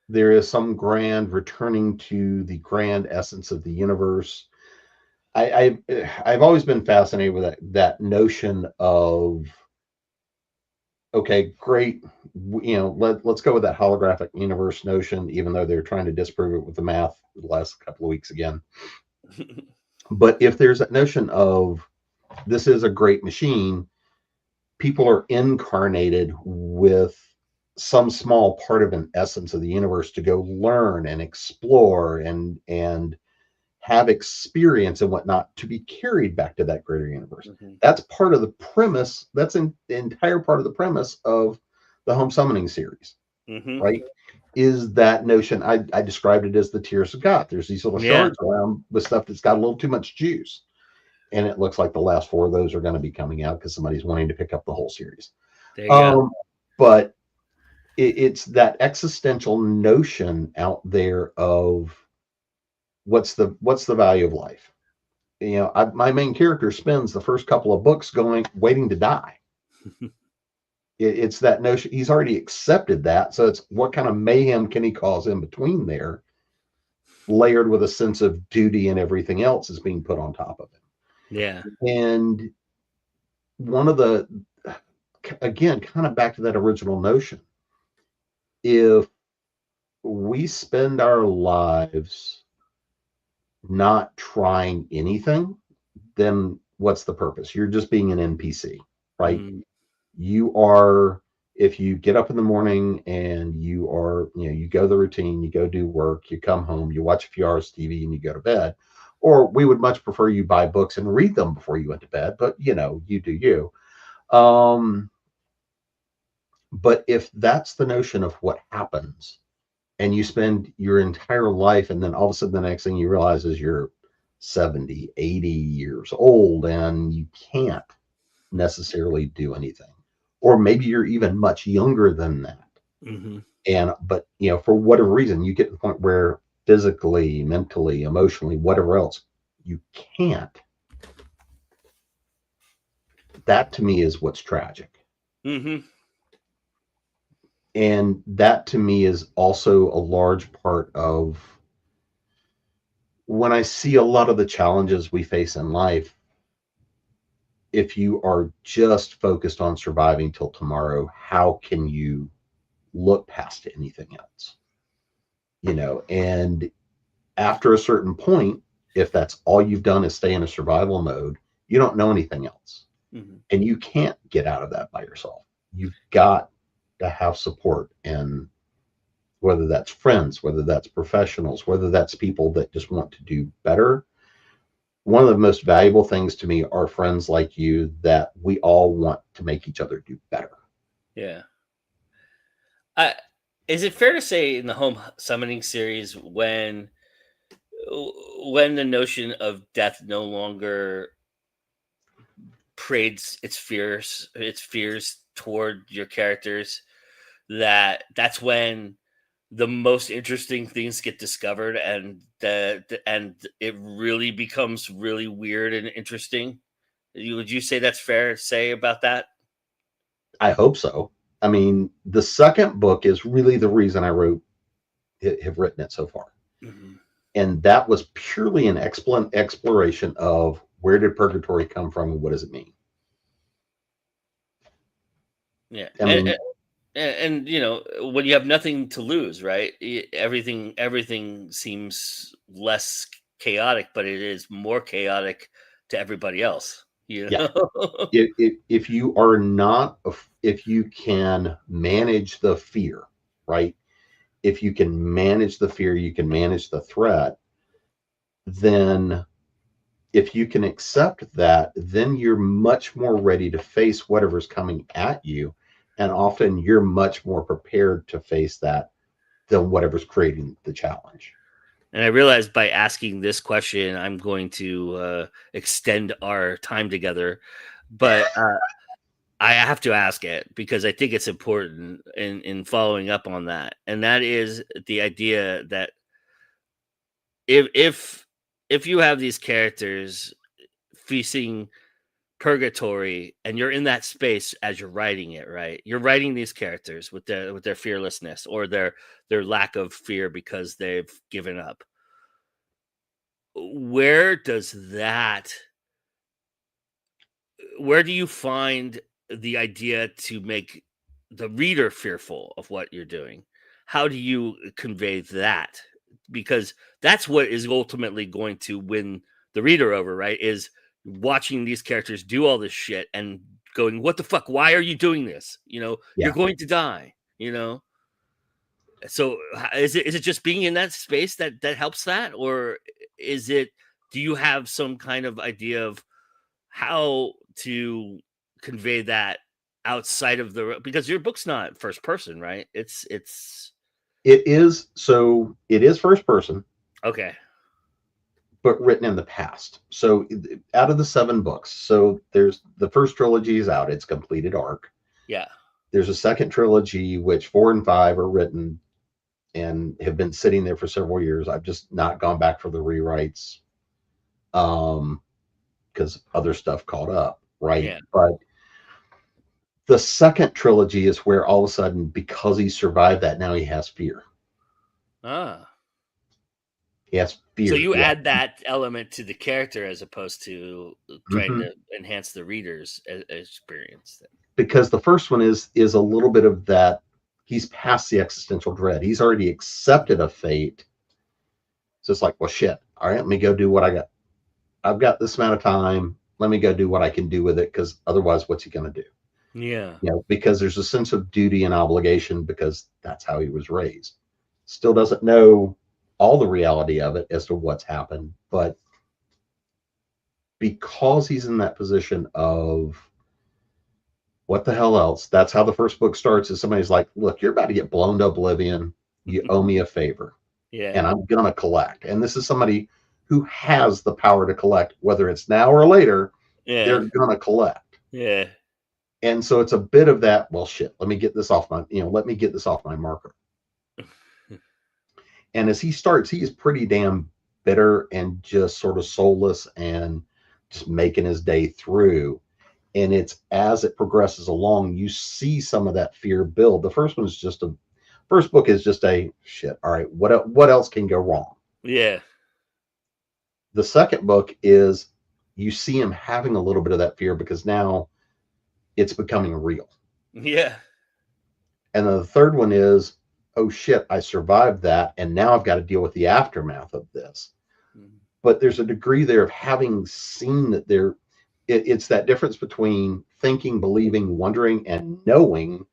there is some grand returning to the grand essence of the universe, I've always been fascinated with that notion of, okay, great, let's go with that holographic universe notion, even though they're trying to disprove it with the math the last couple of weeks again. But if there's that notion of this is a great machine, people are incarnated with some small part of an essence of the universe to go learn and explore and have experience and whatnot to be carried back to that greater universe. Mhm. That's part of the premise. That's the entire part of the premise of the home summoning series, Mhm. right? Is that notion. I described it as the tears of God. There's these little Yeah. shards around with stuff that's got a little too much juice. And it looks like the last four of those are going to be coming out because somebody's wanting to pick up the whole series. There you go. But it's that existential notion out there of what's the value of life. My main character spends the first couple of books waiting to die. It's that notion. He's already accepted that, so it's what kind of mayhem can he cause in between there, layered with a sense of duty and everything else is being put on top of Yeah. it. And one of the, again, kind of back to that original notion, if we spend our lives not trying anything, then what's the purpose? You're just being an NPC, right? Mm. You are, if you get up in the morning and you go the routine, you go do work, you come home, you watch a few hours TV and you go to bed. Or we would much prefer you buy books and read them before you went to bed, but you do you. Um, but if that's the notion of what happens, and you spend your entire life and then all of a sudden the next thing you realize is you're 70, 80 years old and you can't necessarily do anything, or maybe you're even much younger than that, Mhm. and but for whatever reason you get to the point where physically, mentally, emotionally, whatever else, you can't. That to me is what's tragic, Mhm. and that to me is also a large part of when I see a lot of the challenges we face in life. If you are just focused on surviving till tomorrow, how can you look past anything else? And after a certain point, if that's all you've done is stay in a survival mode, you don't know anything else. Mhm. And you can't get out of that by yourself. You've got to have support, and whether that's friends, whether that's professionals, whether that's people that just want to do better, one of the most valuable things to me are friends like you that we all want to make each other do better. Yeah. Uh, is it fair to say in the home summoning series when the notion of death no longer parades its fears toward your characters, that's when the most interesting things get discovered, and and it really becomes really weird and interesting? Would you say that's fair to say about that? I hope so. I mean, the second book is really the reason I have written it so far. Mhm. And that was purely an exploration of where did purgatory come from and what does it mean? Yeah, I mean, and when you have nothing to lose, right? Everything seems less chaotic, but it is more chaotic to everybody else. You yeah, know? if you are not, if you can manage the fear, right? If you can manage the fear, you can manage the threat, then if you can accept that, then you're much more ready to face whatever's coming at you. And often you're much more prepared to face that than whatever's creating the challenge. And I realized by asking this question, I'm going to extend our time together. But I have to ask it because I think it's important in following up on that, and that is the idea that if if if you have these characters facing purgatory and you're in that space as you're writing it, right? You're writing these characters with their fearlessness or their lack of fear because they've given up. Where does that where do you find the idea to make the reader fearful of what you're doing? How do you convey that? Because that's what is ultimately going to win the reader over, right? Is watching these characters do all this shit and going, "What the fuck? Why are you doing this? You're Yeah. going to die." So is it just being in that space that helps that, or is it? Do you have some kind of idea of how to convey that outside of because your book's not first person, right? It's It is. So it is first person, okay. but written in the past. So out of the 7 books, so there's the first trilogy is out, it's completed arc. Yeah. There's a second trilogy, which 4 and 5 are written and have been sitting there for several years. I've just not gone back for the rewrites because other stuff caught up, right? Yeah. But the second trilogy is where all of a sudden, because he survived that, now he has fear. Ah. He has So fear. you Yeah. add that element to the character as opposed to trying Hmm. to enhance the reader's experience. Because the first one is a little bit of that. He's past the existential dread. He's already accepted a fate. So it's like, well, shit. All right, let me go do what I got. I've got this amount of time. Let me go do what I can do with it. Because otherwise, what's he going to do? Yeah. Because there's a sense of duty and obligation because that's how he was raised. Still doesn't know all the reality of it as to what's happened, but because he's in that position of what the hell else, that's how the first book starts. Is somebody's like, look, you're about to get blown to oblivion. You owe me a favor Yeah. and I'm going to collect. And this is somebody who has the power to collect, whether it's now or later, Yeah. they're going to collect. Yeah. And so it's a bit of that, well, shit, let me get this off let me get this off my marker. And as he starts, he is pretty damn bitter and just sort of soulless and just making his day through. And it's as it progresses along, you see some of that fear build. The first book is just a shit. All right, what else can go wrong? Yeah. The second book is you see him having a little bit of that fear because now it's becoming real. Yeah. And then the third one is, oh shit, I survived that, and now I've got to deal with the aftermath of this. Mhm. But there's a degree there of having seen that it's that difference between thinking, believing, wondering, and knowing,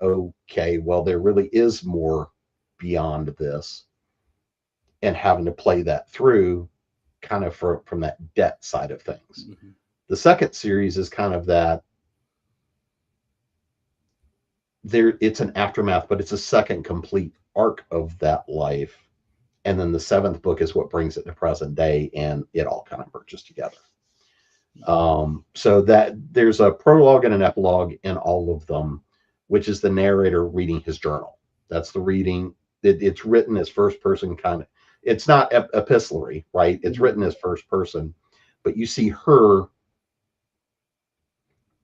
okay, well, there really is more beyond this, and having to play that through kind of from that debt side of things. Mm-hmm. The second series is kind of that it's an aftermath, but it's a second complete arc of that life. And then the seventh book is what brings it to present day, and it all kind of merges together. So that there's a prologue and an epilogue in all of them, which is the narrator reading his journal. That's the reading. It's written as first person kind of. It's not epistolary, right? It's written as first person, but you see her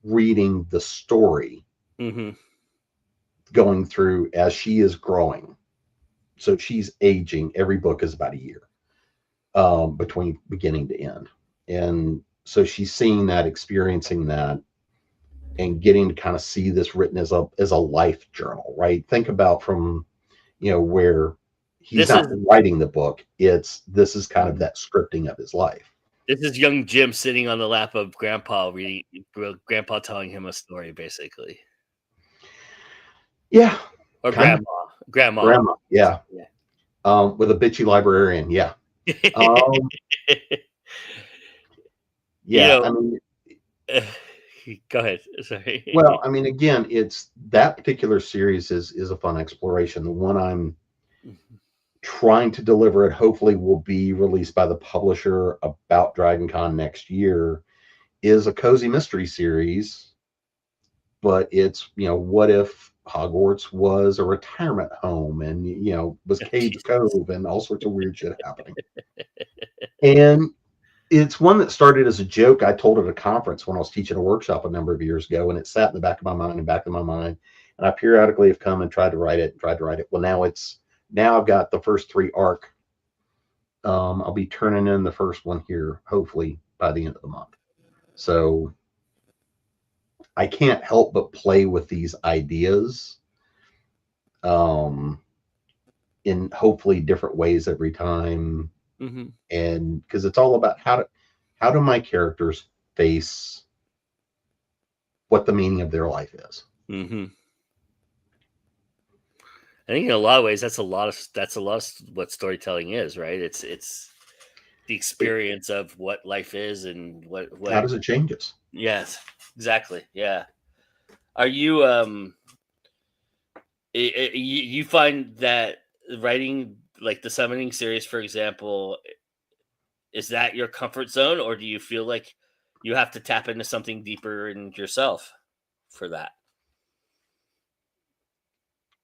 reading the story, going through as she is growing. So she's aging. Every book is about a year between beginning to end. And so she's seeing that, experiencing that, and getting to kind of see this written as a life journal, right? Think about from, where he's not writing the book. This is kind of that scripting of his life. This is young Jim sitting on the lap of Grandpa, Grandpa telling him a story, basically. Yeah. Or Grandma. Yeah. With a bitchy librarian. Yeah. Yeah. Go ahead. Sorry. Well, I mean, again, it's that particular series is a fun exploration. The one I'm trying to deliver, it hopefully will be released by the publisher about Dragon Con next year, is a cozy mystery series. But it's, what if Hogwarts was a retirement home and, was Cage Cove and all sorts of weird shit happening. And it's one that started as a joke I told at a conference when I was teaching a workshop a number of years ago, and it sat in the back of my mind. And I periodically have come and tried to write it. Well, now I've got the first 3 arc. I'll be turning in the first one here, hopefully by the end of the month. So I can't help but play with these ideas in hopefully different ways every time. And because it's all about how do my characters face what the meaning of their life is. I think in a lot of ways that's a lot of what storytelling is, right? It's the experience of what life is and what how does it change us. Yes, exactly. Yeah. Are you you find that writing like the Summoning series, for example, is that your comfort zone, or do you feel like you have to tap into something deeper in yourself for that?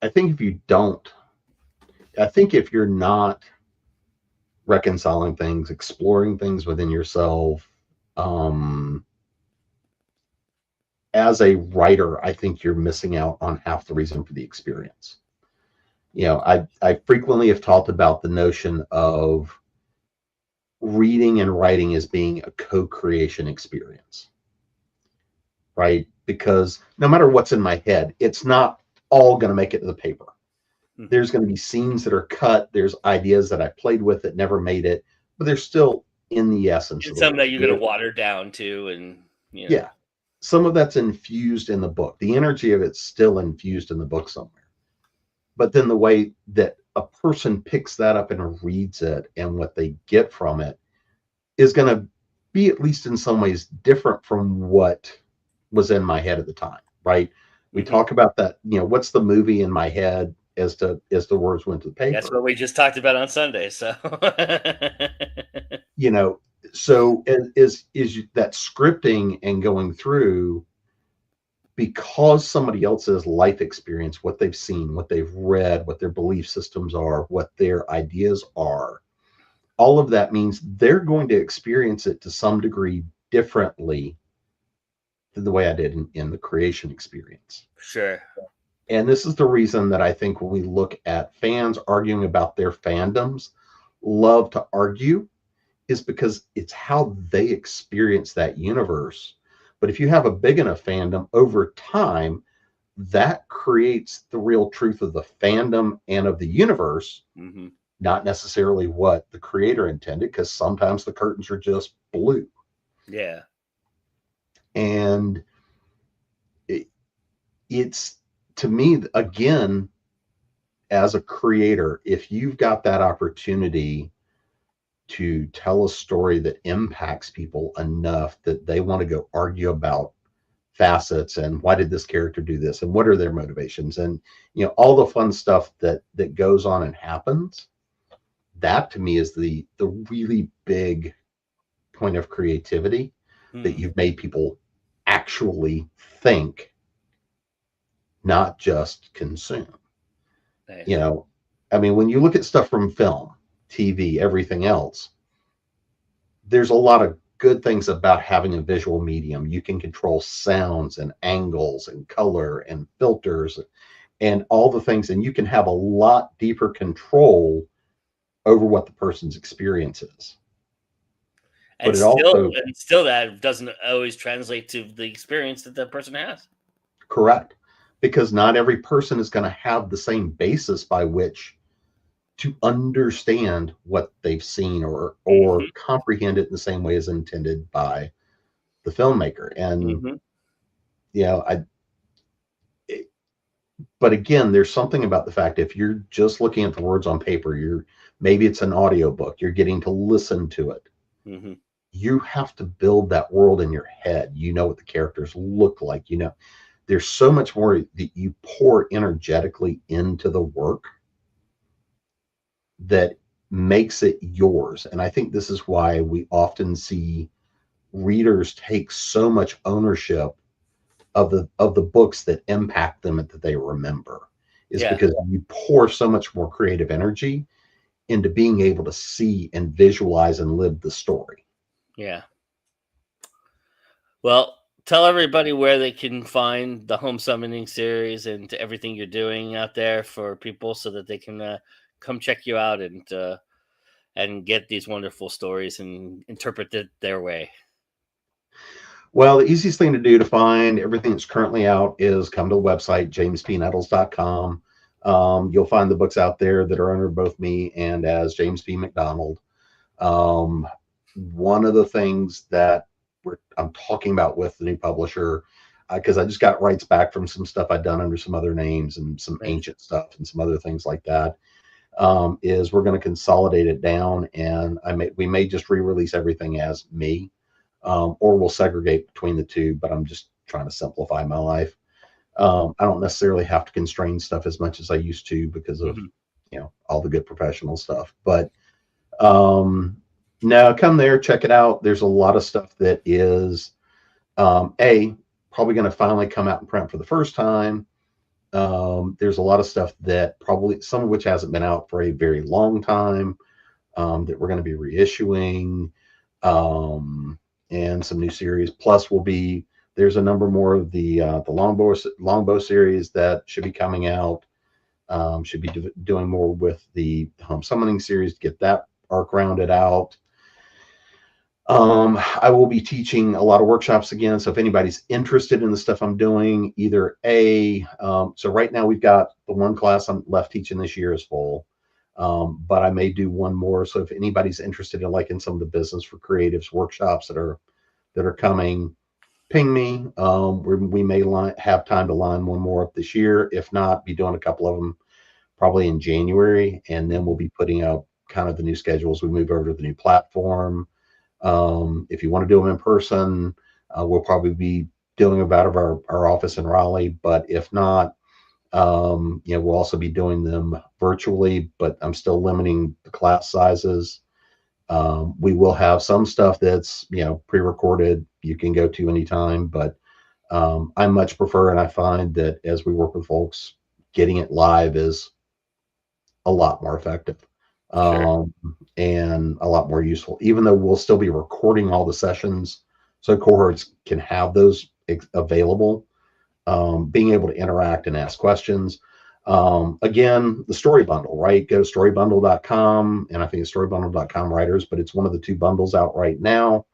I think if you're not reconciling things, exploring things within yourself, as a writer, I think you're missing out on half the reason for the experience. I frequently have talked about the notion of reading and writing as being a co-creation experience, right? Because no matter what's in my head, it's not all going to make it to the paper. There's going to be scenes that are cut. There's ideas that I played with that never made it, but they're still in the essence. It's something that you're going to water down to, and yeah, some of that's infused in the book. The energy of it's still infused in the book somewhere. But then the way that a person picks that up and reads it and what they get from it is going to be, at least in some ways, different from what was in my head at the time, right? We talk about that, what's the movie in my head as the words went to the paper. That's what we just talked about on Sunday. So, so is that scripting and going through, because somebody else's life experience, what they've seen, what they've read, what their belief systems are, what their ideas are, all of that means they're going to experience it to some degree differently than the way I did in the creation experience. Sure. And this is the reason that I think when we look at fans arguing about their fandoms, love to argue, is because it's how they experience that universe. But if you have a big enough fandom over time, that creates the real truth of the fandom and of the universe, not necessarily what the creator intended, because sometimes the curtains are just blue. Yeah. And it's, to me, again, as a creator, if you've got that opportunity to tell a story that impacts people enough that they want to go argue about facets and why did this character do this and what are their motivations and all the fun stuff that goes on and happens. That to me is the really big point of creativity, that you've made people actually think, not just consume. Nice. I mean, when you look at stuff from film, TV, everything else, there's a lot of good things about having a visual medium. You can control sounds and angles and color and filters and all the things, and you can have a lot deeper control over what the person's experience is. And But it also, still that doesn't always translate to the experience that that person has. correct, because not every person is going to have the same basis by which to understand what they've seen or comprehend it in the same way as intended by the filmmaker. And I but again, there's something about the fact if you're just looking at the words on paper, maybe it's an audiobook, you're getting to listen to it. You have to build that world in your head. What the characters look like. There's so much more that you pour energetically into the work that makes it yours. And I think this is why we often see readers take so much ownership of the books that impact them and that they remember, is because you pour so much more creative energy into being able to see and visualize and live the story. Yeah. Well, tell everybody where they can find the Home Summoning series and everything you're doing out there for people so that they can come check you out and get these wonderful stories and interpret it their way. Well, the easiest thing to do to find everything that's currently out is come to the website, jamespnettles.com. You'll find the books out there that are under both me and as James P. McDonald. One of the things that I'm talking about with the new publisher, because I just got rights back from some stuff I'd done under some other names and some ancient stuff and some other things like that, is we're going to consolidate it down, and we may just re-release everything as me. Or we'll segregate between the two, but I'm just trying to simplify my life. I don't necessarily have to constrain stuff as much as I used to because of, all the good professional stuff. But now come there, check it out. There's a lot of stuff that is, probably going to finally come out in print for the first time. There's a lot of stuff that probably, some of which hasn't been out for a very long time, that we're going to be reissuing. And some new series. Plus, there's a number more of the longbow series that should be coming out. Should be doing more with the Home Summoning series to get that arc rounded out. I will be teaching a lot of workshops again. So if anybody's interested in the stuff I'm doing, so right now we've got the one class I'm left teaching this year is full. But I may do one more. So if anybody's interested in some of the business for creatives workshops that are coming, ping me. We may have time to line one more up this year. If not, be doing a couple of them probably in January, and then we'll be putting out kind of the new schedules. We move over to the new platform. If you want to do them in person, we'll probably be doing them out of our office in Raleigh. But if not, we'll also be doing them virtually, but I'm still limiting the class sizes. We will have some stuff that's, pre-recorded, you can go to anytime, but I much prefer, and I find that as we work with folks, getting it live is a lot more effective. Sure. And a lot more useful, even though we'll still be recording all the sessions so cohorts can have those available. Being able to interact and ask questions. Again, the story bundle, right? Go to storybundle.com, and I think it's storybundle.com writers, but it's one of the two bundles out right now.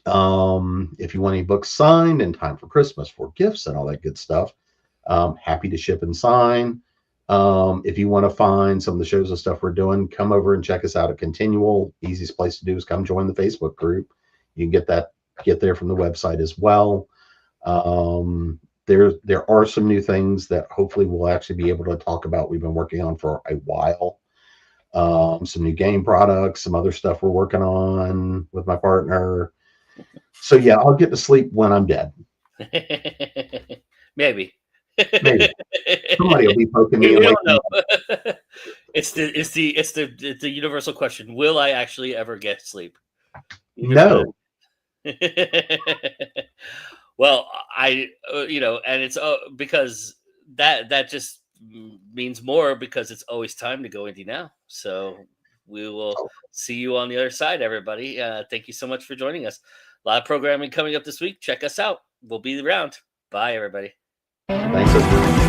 If you want any books signed in time for Christmas, for gifts and all that good stuff, happy to ship and sign. If you want to find some of the shows and stuff we're doing, come over and check us out at Continual. Easiest place to do is come join the Facebook group. You can get there from the website as well. There are some new things that hopefully we'll actually be able to talk about. We've been working on for a while. some new game products, some other stuff we're working on with my partner. So yeah, I'll get to sleep when I'm dead. Maybe. Maybe somebody will be poking me We and don't waking know. me up. It's the universal question. Will I actually ever get sleep? No. Well, and it's because that just means more because it's always time to go indie now. So we will see you on the other side, everybody. Thank you so much for joining us. A lot of programming coming up this week. Check us out. We'll be around. Bye, everybody. Thanks, everybody.